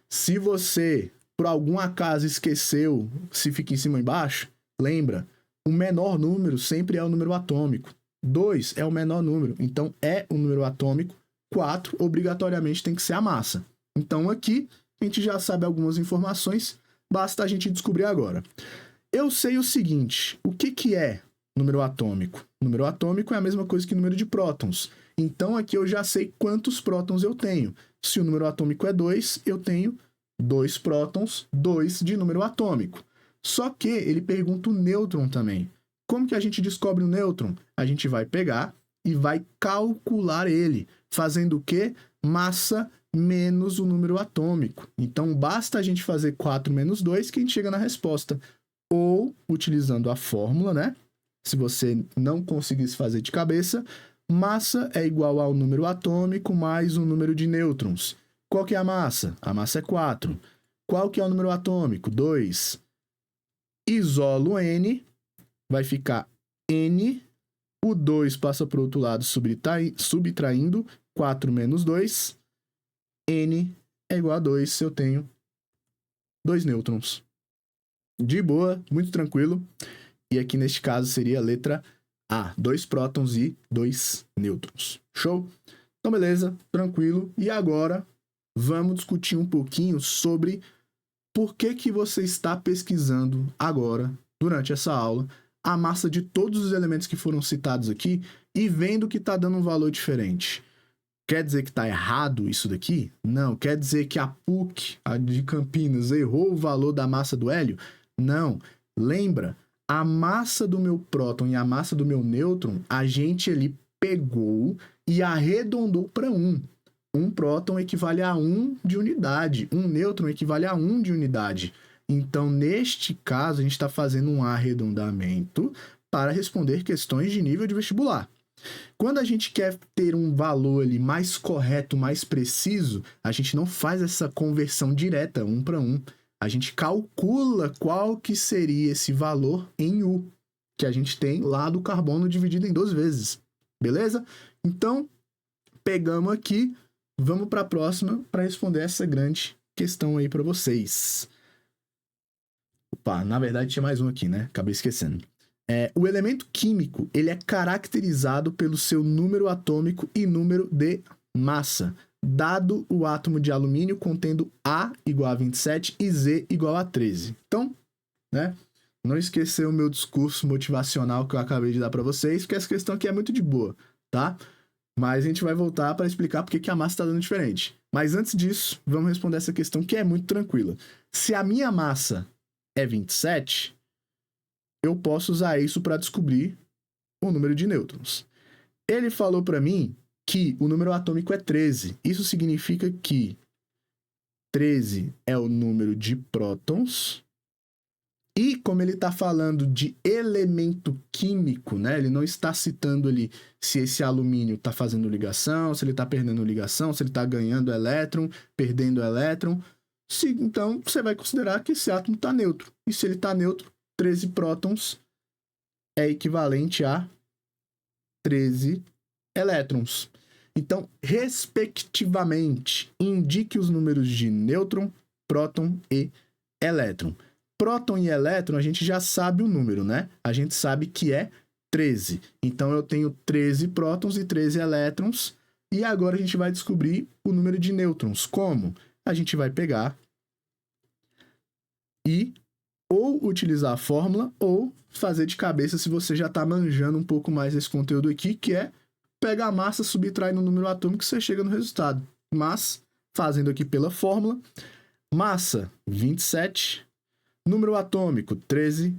se você, por algum acaso, esqueceu se fica em cima ou embaixo, lembra, o menor número sempre é o número atômico. 2 é o menor número, então é o número atômico. 4, obrigatoriamente, tem que ser a massa. Então, aqui, a gente já sabe algumas informações, basta a gente descobrir agora. Eu sei o seguinte, o que é número atômico? Número atômico é a mesma coisa que número de prótons. Então, aqui eu já sei quantos prótons eu tenho. Se o número atômico é 2, eu tenho 2 prótons, 2 de número atômico. Só que ele pergunta o nêutron também. Como que a gente descobre o nêutron? A gente vai pegar e vai calcular ele, fazendo o quê? Massa menos o número atômico. Então, basta a gente fazer 4 menos 2 que a gente chega na resposta. Ou, utilizando a fórmula, né? Se você não conseguisse fazer de cabeça, massa é igual ao número atômico mais o número de nêutrons. Qual que é a massa? A massa é 4. Qual que é o número atômico? 2. Isolo N, vai ficar N, o 2 passa para o outro lado subtraindo, 4 menos 2, N é igual a 2 se eu tenho 2 nêutrons. De boa, muito tranquilo. E aqui neste caso seria a letra A, 2 prótons e 2 nêutrons. Show? Então beleza, tranquilo. E agora vamos discutir um pouquinho sobre por que você está pesquisando agora, durante essa aula, a massa de todos os elementos que foram citados aqui e vendo que está dando um valor diferente. Quer dizer que está errado isso daqui? Não. Quer dizer que a PUC, a de Campinas, errou o valor da massa do hélio? Não. Lembra, a massa do meu próton e a massa do meu nêutron, a gente ali pegou e arredondou para 1. Um próton equivale a 1 de unidade, um nêutron equivale a 1 de unidade. Então, neste caso, a gente está fazendo um arredondamento para responder questões de nível de vestibular. Quando a gente quer ter um valor ali mais correto, mais preciso, a gente não faz essa conversão direta, 1 para 1. A gente calcula qual que seria esse valor em U, que a gente tem lá do carbono dividido em 2 vezes. Beleza? Então, pegamos aqui, vamos para a próxima para responder essa grande questão aí para vocês. Opa, na verdade tinha mais um aqui, né? Acabei esquecendo. O elemento químico, ele é caracterizado pelo seu número atômico e número de massa, dado o átomo de alumínio contendo A igual a 27 e Z igual a 13. Então, né? Não esquecer o meu discurso motivacional que eu acabei de dar para vocês, porque essa questão aqui é muito de boa, tá? Mas a gente vai voltar para explicar porque que a massa está dando diferente. Mas antes disso, vamos responder essa questão que é muito tranquila. Se a minha massa é 27, eu posso usar isso para descobrir o número de nêutrons. Ele falou para mim que o número atômico é 13. Isso significa que 13 é o número de prótons. E como ele está falando de elemento químico, né? Ele não está citando ali se esse alumínio está fazendo ligação, se ele está perdendo ligação, se ele está ganhando elétron, perdendo elétron. Então, você vai considerar que esse átomo está neutro. E se ele está neutro, 13 prótons é equivalente a 13 elétrons. Então, respectivamente, indique os números de nêutron, próton e elétron. Próton e elétron, a gente já sabe o número, né? A gente sabe que é 13. Então, eu tenho 13 prótons e 13 elétrons. E agora a gente vai descobrir o número de nêutrons. Como? A gente vai pegar e ou utilizar a fórmula ou fazer de cabeça se você já está manjando um pouco mais desse conteúdo aqui, que é pegar a massa, subtrair no número atômico e você chega no resultado. Mas, fazendo aqui pela fórmula, massa 27, número atômico 13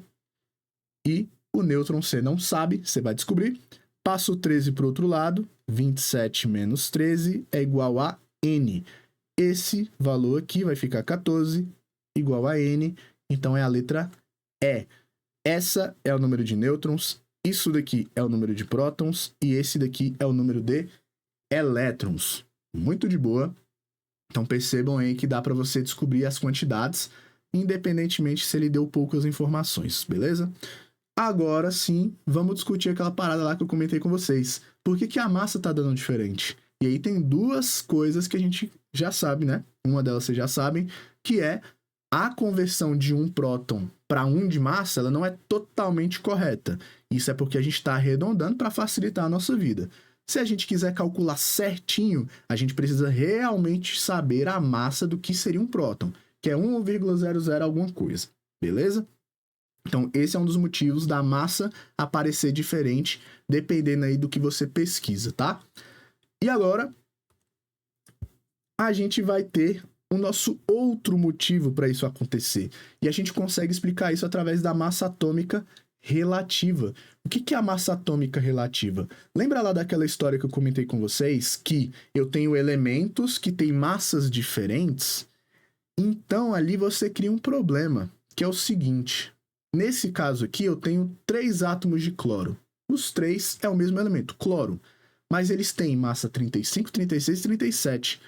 e o nêutron você não sabe, você vai descobrir. Passa o 13 para o outro lado, 27 menos 13 é igual a N. Esse valor aqui vai ficar 14 igual a N. Então, é a letra E. Essa é o número de nêutrons, isso daqui é o número de prótons e esse daqui é o número de elétrons. Muito de boa. Então, percebam aí que dá para você descobrir as quantidades, independentemente se ele deu poucas informações, beleza? Agora sim, vamos discutir aquela parada lá que eu comentei com vocês. Por que que a massa está dando diferente? E aí tem duas coisas que a gente já sabe, né? Uma delas vocês já sabem, que é a conversão de um próton para 1 de massa, ela não é totalmente correta. Isso é porque a gente está arredondando para facilitar a nossa vida. Se a gente quiser calcular certinho, a gente precisa realmente saber a massa do que seria um próton, que é 1,00 alguma coisa, beleza? Então, esse é um dos motivos da massa aparecer diferente, dependendo aí do que você pesquisa, tá? E agora, a gente vai ter o nosso outro motivo para isso acontecer. E a gente consegue explicar isso através da massa atômica relativa. O que é a massa atômica relativa? Lembra lá daquela história que eu comentei com vocês, que eu tenho elementos que têm massas diferentes? Então, ali você cria um problema, que é o seguinte. Nesse caso aqui, eu tenho 3 átomos de cloro. Os 3 é o mesmo elemento, cloro. Mas eles têm massa 35, 36 e 37.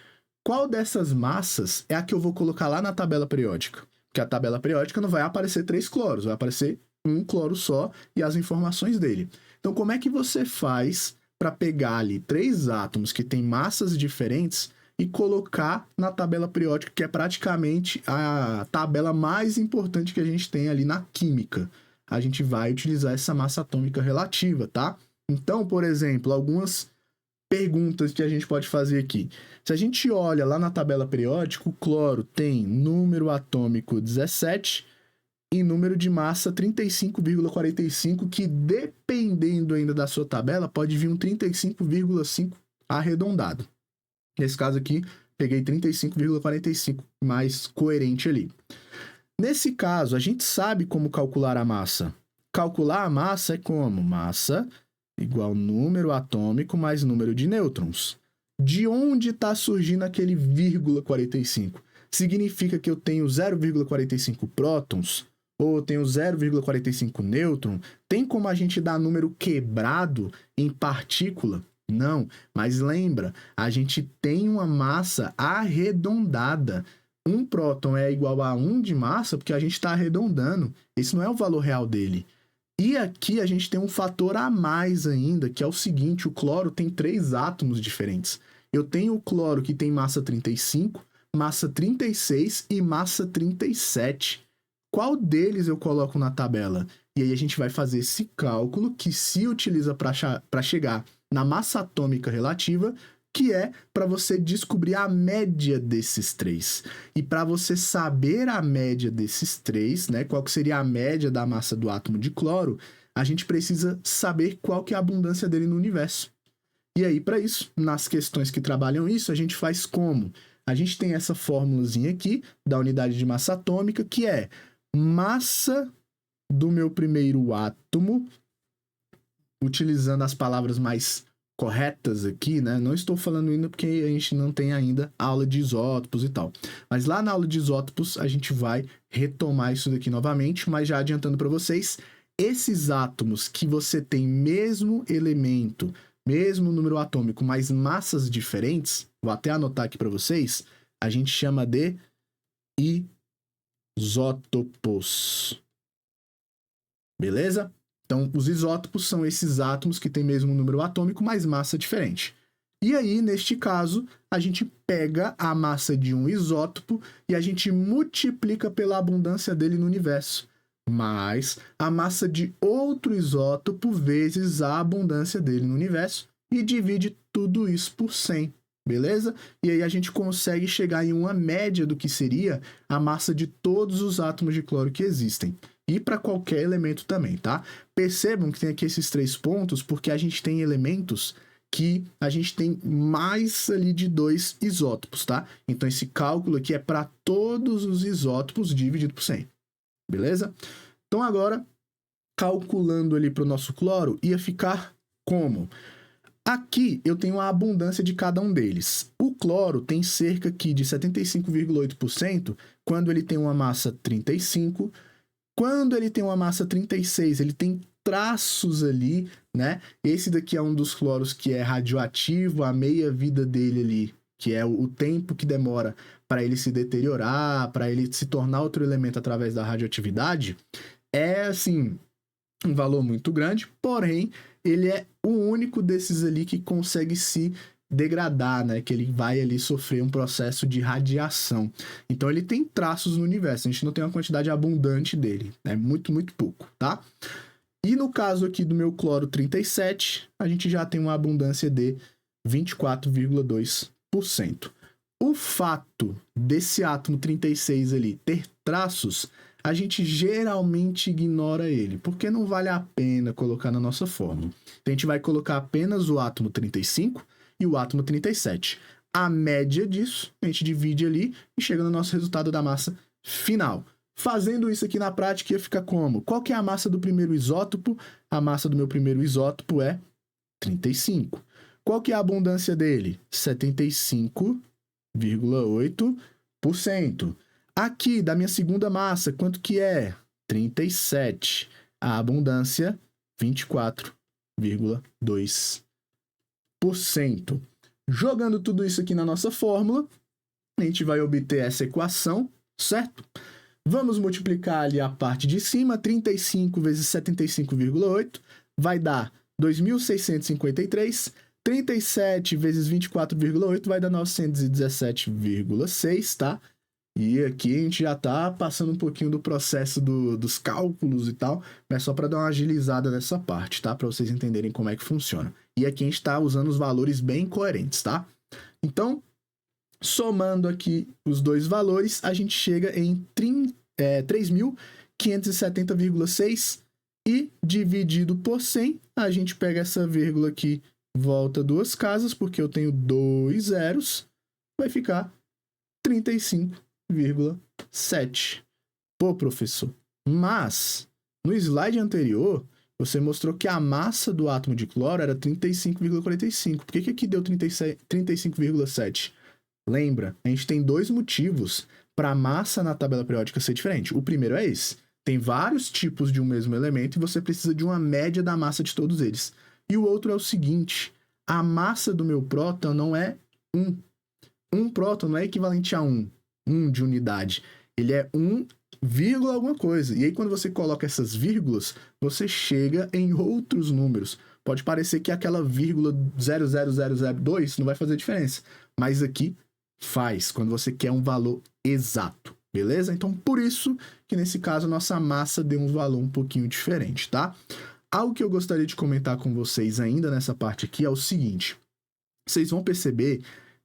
Qual dessas massas é a que eu vou colocar lá na tabela periódica? Porque a tabela periódica não vai aparecer 3 cloros, vai aparecer um cloro só e as informações dele. Então, como é que você faz para pegar ali 3 átomos que têm massas diferentes e colocar na tabela periódica, que é praticamente a tabela mais importante que a gente tem ali na química? A gente vai utilizar essa massa atômica relativa, tá? Então, por exemplo, algumas perguntas que a gente pode fazer aqui. Se a gente olha lá na tabela periódica, o cloro tem número atômico 17 e número de massa 35,45, que dependendo ainda da sua tabela, pode vir um 35,5 arredondado. Nesse caso aqui, peguei 35,45, mais coerente ali. Nesse caso, a gente sabe como calcular a massa. Calcular a massa é como? Massa igual número atômico mais número de nêutrons. De onde está surgindo aquele 0,45? Significa que eu tenho 0,45 prótons ou eu tenho 0,45 nêutron? Tem como a gente dar número quebrado em partícula? Não, mas lembra, a gente tem uma massa arredondada. Um próton é igual a 1 de massa porque a gente está arredondando. Esse não é o valor real dele. E aqui a gente tem um fator a mais ainda, que é o seguinte, o cloro tem 3 átomos diferentes. Eu tenho o cloro que tem massa 35, massa 36 e massa 37. Qual deles eu coloco na tabela? E aí a gente vai fazer esse cálculo que se utiliza para chegar na massa atômica relativa, que é para você descobrir a média desses 3. E para você saber a média desses 3, né, qual que seria a média da massa do átomo de cloro, a gente precisa saber qual que é a abundância dele no universo. E aí, para isso, nas questões que trabalham isso, a gente faz como? A gente tem essa fórmulazinha aqui da unidade de massa atômica, que é massa do meu primeiro átomo, utilizando as palavras mais corretas aqui, né? Não estou falando ainda porque a gente não tem ainda aula de isótopos e tal. Mas lá na aula de isótopos a gente vai retomar isso daqui novamente, mas já adiantando para vocês, esses átomos que você tem mesmo elemento, mesmo número atômico, mas massas diferentes, vou até anotar aqui para vocês, a gente chama de isótopos. Beleza? Então, os isótopos são esses átomos que têm mesmo número atômico, mas massa diferente. E aí, neste caso, a gente pega a massa de um isótopo e a gente multiplica pela abundância dele no universo, mais a massa de outro isótopo vezes a abundância dele no universo e divide tudo isso por 100, beleza? E aí a gente consegue chegar em uma média do que seria a massa de todos os átomos de cloro que existem. E para qualquer elemento também, tá? Percebam que tem aqui esses 3 pontos, porque a gente tem elementos que a gente tem mais ali de 2 isótopos, tá? Então esse cálculo aqui é para todos os isótopos dividido por 100, beleza? Então agora, calculando ali para o nosso cloro, ia ficar como? Aqui eu tenho a abundância de cada um deles. O cloro tem cerca aqui de 75,8% quando ele tem uma massa 35. Quando ele tem uma massa 36, ele tem traços ali, né? Esse daqui é um dos cloros que é radioativo, a meia-vida dele ali, que é o tempo que demora para ele se deteriorar, para ele se tornar outro elemento através da radioatividade, é, assim, um valor muito grande, porém, ele é o único desses ali que consegue se degradar, né? Que ele vai ali sofrer um processo de radiação. Então ele tem traços no universo, a gente não tem uma quantidade abundante dele, é muito, muito pouco, tá? E no caso aqui do meu cloro 37, a gente já tem uma abundância de 24,2%. O fato desse átomo 36 ali ter traços, a gente geralmente ignora ele, porque não vale a pena colocar na nossa fórmula. Então a gente vai colocar apenas o átomo 35 e o átomo 37. A média disso, a gente divide ali e chega no nosso resultado da massa final. Fazendo isso aqui na prática, ia ficar como? Qual que é a massa do primeiro isótopo? A massa do meu primeiro isótopo é 35. Qual que é a abundância dele? 75,8%. Aqui, da minha segunda massa, quanto que é? 37. A abundância, 24,2%. Jogando tudo isso aqui na nossa fórmula, a gente vai obter essa equação, certo? Vamos multiplicar ali a parte de cima, 35 vezes 75,8 vai dar 2.653, 37 vezes 24,8 vai dar 917,6, tá? E aqui a gente já tá passando um pouquinho do processo dos cálculos e tal, mas só para dar uma agilizada nessa parte, tá? Para vocês entenderem como é que funciona. E aqui a gente tá usando os valores bem coerentes, tá? Então, somando aqui os dois valores, a gente chega em 3.570,6 e dividido por 100, a gente pega essa vírgula aqui, volta 2 casas, porque eu tenho 2 zeros, vai ficar 35,7. Pô, professor, mas No slide anterior, você mostrou que a massa do átomo de cloro era 35,45. Por que aqui deu 35,7? Lembra, a gente tem dois motivos para a massa na tabela periódica ser diferente. O primeiro é esse. Tem vários tipos de um mesmo elemento e você precisa de uma média da massa de todos eles. E o outro é o seguinte, a massa do meu próton não é 1. Um próton não é equivalente a 1 de unidade. Ele é 1, vírgula alguma coisa. E aí, quando você coloca essas vírgulas, você chega em outros números. Pode parecer que aquela vírgula 0,0002 não vai fazer diferença. Mas aqui faz, quando você quer um valor exato. Beleza? Então, por isso que nesse caso, nossa massa deu um valor um pouquinho diferente, tá? Algo que eu gostaria de comentar com vocês ainda nessa parte aqui é o seguinte. Vocês vão perceber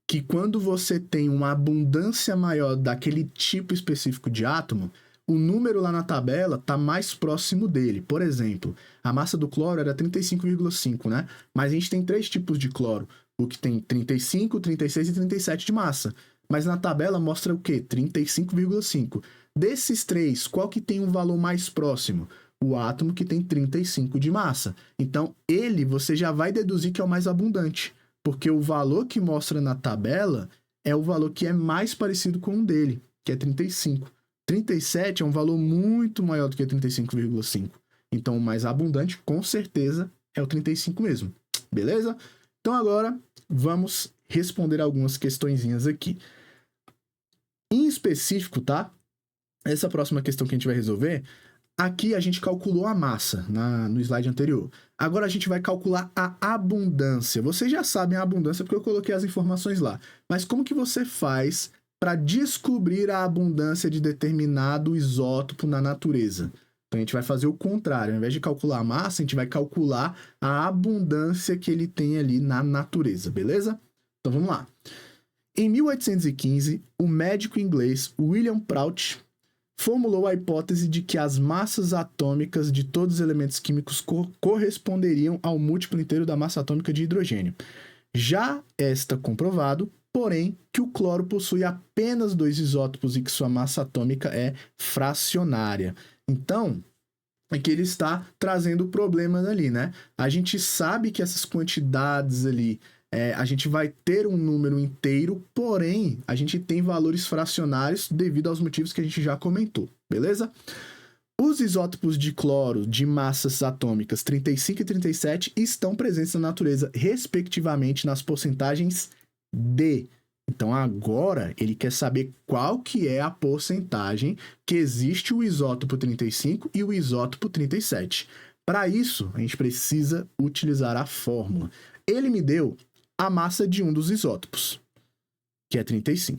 que quando você tem uma abundância maior daquele tipo específico de átomo, o número lá na tabela está mais próximo dele. Por exemplo, a massa do cloro era 35,5, né? Mas a gente tem 3 tipos de cloro, o que tem 35, 36 e 37 de massa. Mas na tabela mostra o quê? 35,5. Desses 3, qual que tem um valor mais próximo? O átomo que tem 35 de massa. Então, ele você já vai deduzir que é o mais abundante, porque o valor que mostra na tabela é o valor que é mais parecido com o dele, que é 35. 37 é um valor muito maior do que 35,5. Então, o mais abundante, com certeza, é o 35 mesmo. Beleza? Então, agora, vamos responder algumas questõezinhas aqui. Em específico, tá? Essa próxima questão que a gente vai resolver, aqui a gente calculou a massa no slide anterior. Agora a gente vai calcular a abundância. Vocês já sabem a abundância porque eu coloquei as informações lá. Mas como que você faz para descobrir a abundância de determinado isótopo na natureza? Então a gente vai fazer o contrário. Ao invés de calcular a massa, a gente vai calcular a abundância que ele tem ali na natureza, beleza? Então vamos lá. Em 1815, o médico inglês William Prout formulou a hipótese de que as massas atômicas de todos os elementos químicos corresponderiam ao múltiplo inteiro da massa atômica de hidrogênio. Já está comprovado, porém, que o cloro possui apenas 2 isótopos e que sua massa atômica é fracionária. Então, aqui ele está trazendo problemas ali, né? A gente sabe que essas quantidades ali, a gente vai ter um número inteiro, porém, a gente tem valores fracionários devido aos motivos que a gente já comentou, beleza? Os isótopos de cloro de massas atômicas 35 e 37 estão presentes na natureza, respectivamente, nas porcentagens D. Então, agora, ele quer saber qual que é a porcentagem que existe o isótopo 35 e o isótopo 37. Para isso, a gente precisa utilizar a fórmula. Ele me deu a massa de um dos isótopos, que é 35.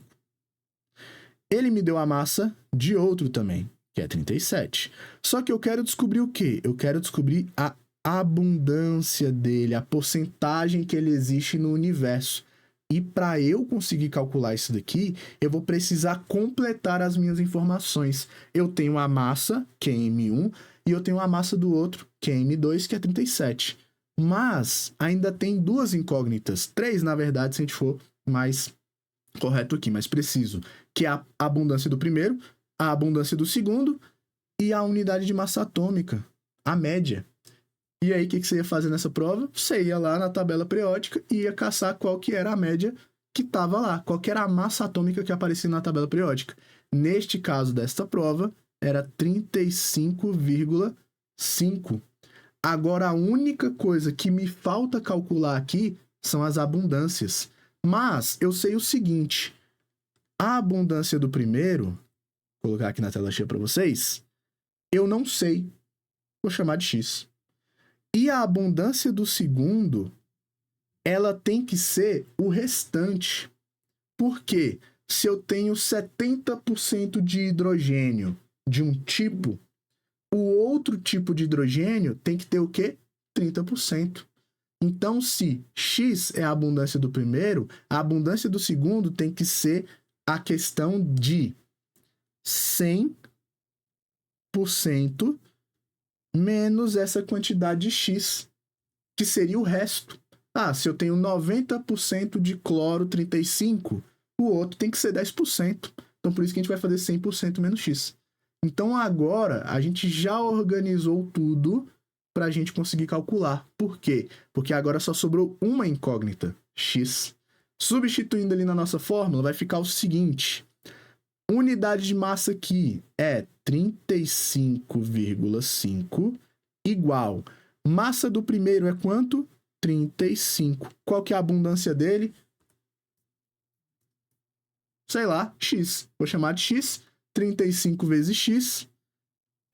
Ele me deu a massa de outro também, que é 37. Só que eu quero descobrir o quê? Eu quero descobrir a abundância dele, a porcentagem que ele existe no universo. E para eu conseguir calcular isso daqui, eu vou precisar completar as minhas informações. Eu tenho a massa, que é M1, e eu tenho a massa do outro, que é M2, que é 37. Mas ainda tem 2 incógnitas, 3 na verdade, se a gente for mais correto aqui, mais preciso, que é a abundância do primeiro, a abundância do segundo e a unidade de massa atômica, a média. E aí, o que você ia fazer nessa prova? Você ia lá na tabela periódica e ia caçar qual que era a média que estava lá, qual que era a massa atômica que aparecia na tabela periódica. Neste caso desta prova, era 35,5. Agora, a única coisa que me falta calcular aqui são as abundâncias. Mas eu sei o seguinte, a abundância do primeiro, vou colocar aqui na tela cheia para vocês, eu não sei, vou chamar de X. E a abundância do segundo, ela tem que ser o restante. Por quê? Se eu tenho 70% de hidrogênio de um tipo, o outro tipo de hidrogênio tem que ter o quê? 30%. Então, se X é a abundância do primeiro, a abundância do segundo tem que ser a questão de 100% menos essa quantidade de X, que seria o resto. Ah, se eu tenho 90% de cloro 35, o outro tem que ser 10%. Então, por isso que a gente vai fazer 100% menos X. Então agora a gente já organizou tudo para a gente conseguir calcular. Por quê? Porque agora só sobrou uma incógnita, x. Substituindo ali na nossa fórmula, vai ficar o seguinte: unidade de massa aqui é 35,5 igual. Massa do primeiro é quanto? 35. Qual que é a abundância dele? Sei lá, x. Vou chamar de x. 35 vezes x,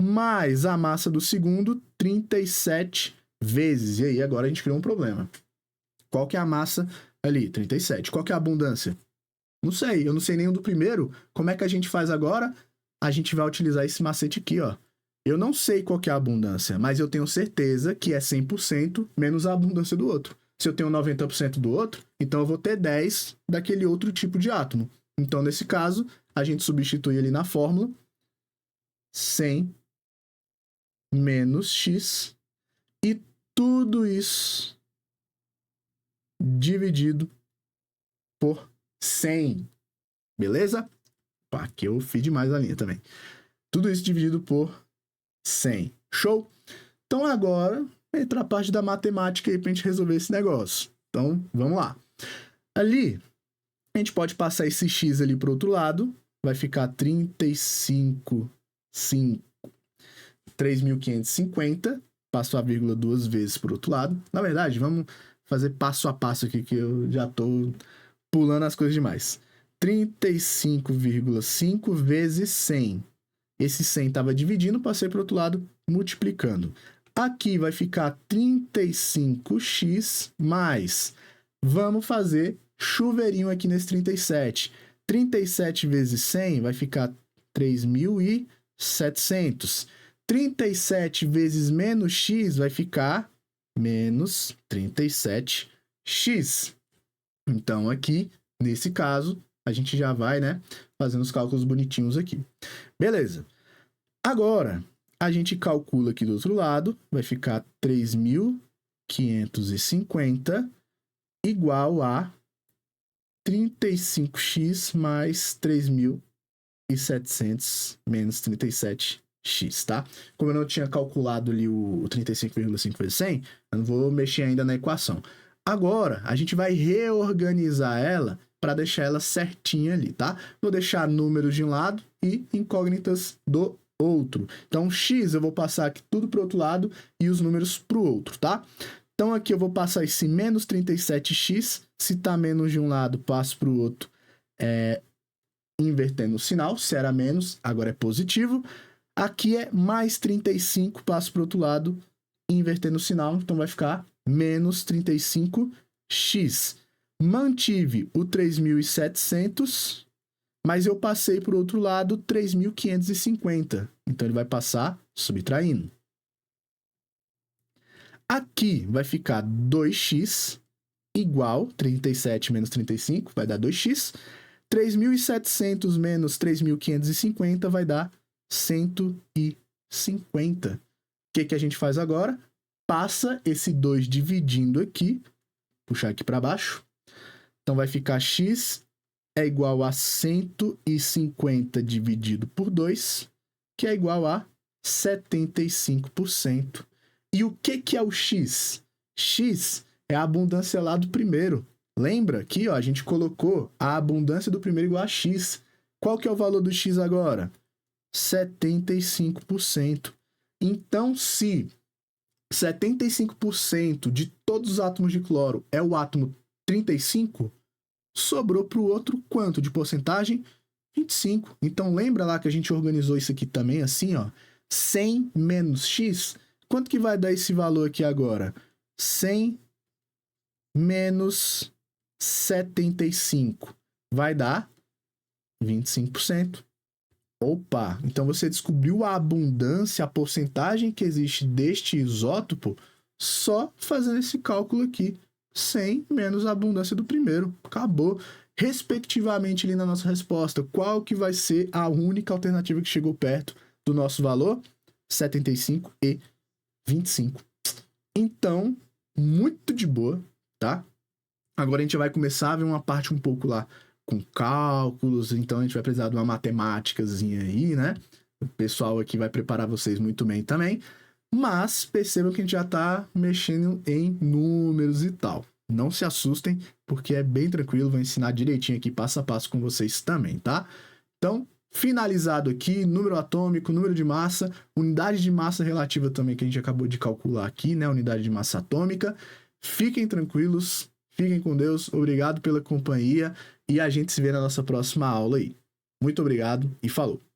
mais a massa do segundo, 37 vezes. E aí, agora a gente criou um problema. Qual que é a massa ali? 37. Qual que é a abundância? Não sei, eu não sei nenhum do primeiro. Como é que a gente faz agora? A gente vai utilizar esse macete aqui, ó. Eu não sei qual que é a abundância, mas eu tenho certeza que é 100% menos a abundância do outro. Se eu tenho 90% do outro, então eu vou ter 10 daquele outro tipo de átomo. Então, nesse caso, a gente substitui ali na fórmula 100 menos x e tudo isso dividido por 100. Beleza? Pá, aqui eu fiz demais a linha também. Tudo isso dividido por 100. Show? Então agora entra a parte da matemática aí pra gente resolver esse negócio. Então, vamos lá. Ali, a gente pode passar esse x ali pro outro lado. Vai ficar 3.550. Passo a vírgula duas vezes pro outro lado. Na verdade, vamos fazer passo a passo aqui, que eu já tô pulando as coisas demais. 35,5 vezes 100. Esse 100 estava dividindo, passei para o outro lado, multiplicando. Aqui vai ficar 35x mais. Vamos fazer chuveirinho aqui nesse 37. 37 vezes 100 vai ficar 3.700. 37 vezes menos x vai ficar menos 37x. Então, aqui, nesse caso, a gente já vai, né, fazendo os cálculos bonitinhos aqui. Beleza. Agora, a gente calcula aqui do outro lado, vai ficar 3.550 igual a 35x mais 3.700 menos 37x, tá? Como eu não tinha calculado ali o 35,5 vezes 100, eu não vou mexer ainda na equação. Agora, a gente vai reorganizar ela para deixar ela certinha ali, tá? Vou deixar números de um lado e incógnitas do outro. Então, x eu vou passar aqui tudo para o outro lado e os números para o outro, tá? Então, aqui eu vou passar esse menos 37x. Se tá menos de um lado, passo para o outro, invertendo o sinal. Se era menos, agora é positivo. Aqui é mais 35, passo para o outro lado, invertendo o sinal. Então, vai ficar menos 35x. Mantive o 3.700, mas eu passei para o outro lado 3.550. Então, ele vai passar subtraindo. Aqui vai ficar 2x igual 37 menos 35, vai dar 2x. 3.700 menos 3.550 vai dar 150. O que a gente faz agora? Passa esse 2 dividindo aqui, puxar aqui para baixo. Então, vai ficar x é igual a 150 dividido por 2, que é igual a 75%. E o que é o x? X é a abundância lá do primeiro. Lembra? Aqui, ó, a gente colocou a abundância do primeiro igual a x. Qual que é o valor do x agora? 75%. Então, se 75% de todos os átomos de cloro é o átomo 35, sobrou para o outro quanto de porcentagem? 25. Então, lembra lá que a gente organizou isso aqui também assim, ó? 100 menos x. Quanto que vai dar esse valor aqui agora? 100 menos 75. Vai dar 25%. Opa! Então você descobriu a abundância, a porcentagem que existe deste isótopo só fazendo esse cálculo aqui. 100 menos a abundância do primeiro. Acabou. Respectivamente ali na nossa resposta, qual que vai ser a única alternativa que chegou perto do nosso valor? 75 e 25. Então, muito de boa, tá? Agora a gente vai começar a ver uma parte um pouco lá com cálculos, então a gente vai precisar de uma matemáticazinha aí, né? O pessoal aqui vai preparar vocês muito bem também. Mas percebam que a gente já tá mexendo em números e tal. Não se assustem, porque é bem tranquilo, vou ensinar direitinho aqui, passo a passo com vocês também, tá? Então, finalizado aqui, número atômico, número de massa, unidade de massa relativa também, que a gente acabou de calcular aqui, né? Unidade de massa atômica. Fiquem tranquilos, fiquem com Deus, obrigado pela companhia e a gente se vê na nossa próxima aula aí. Muito obrigado e falou!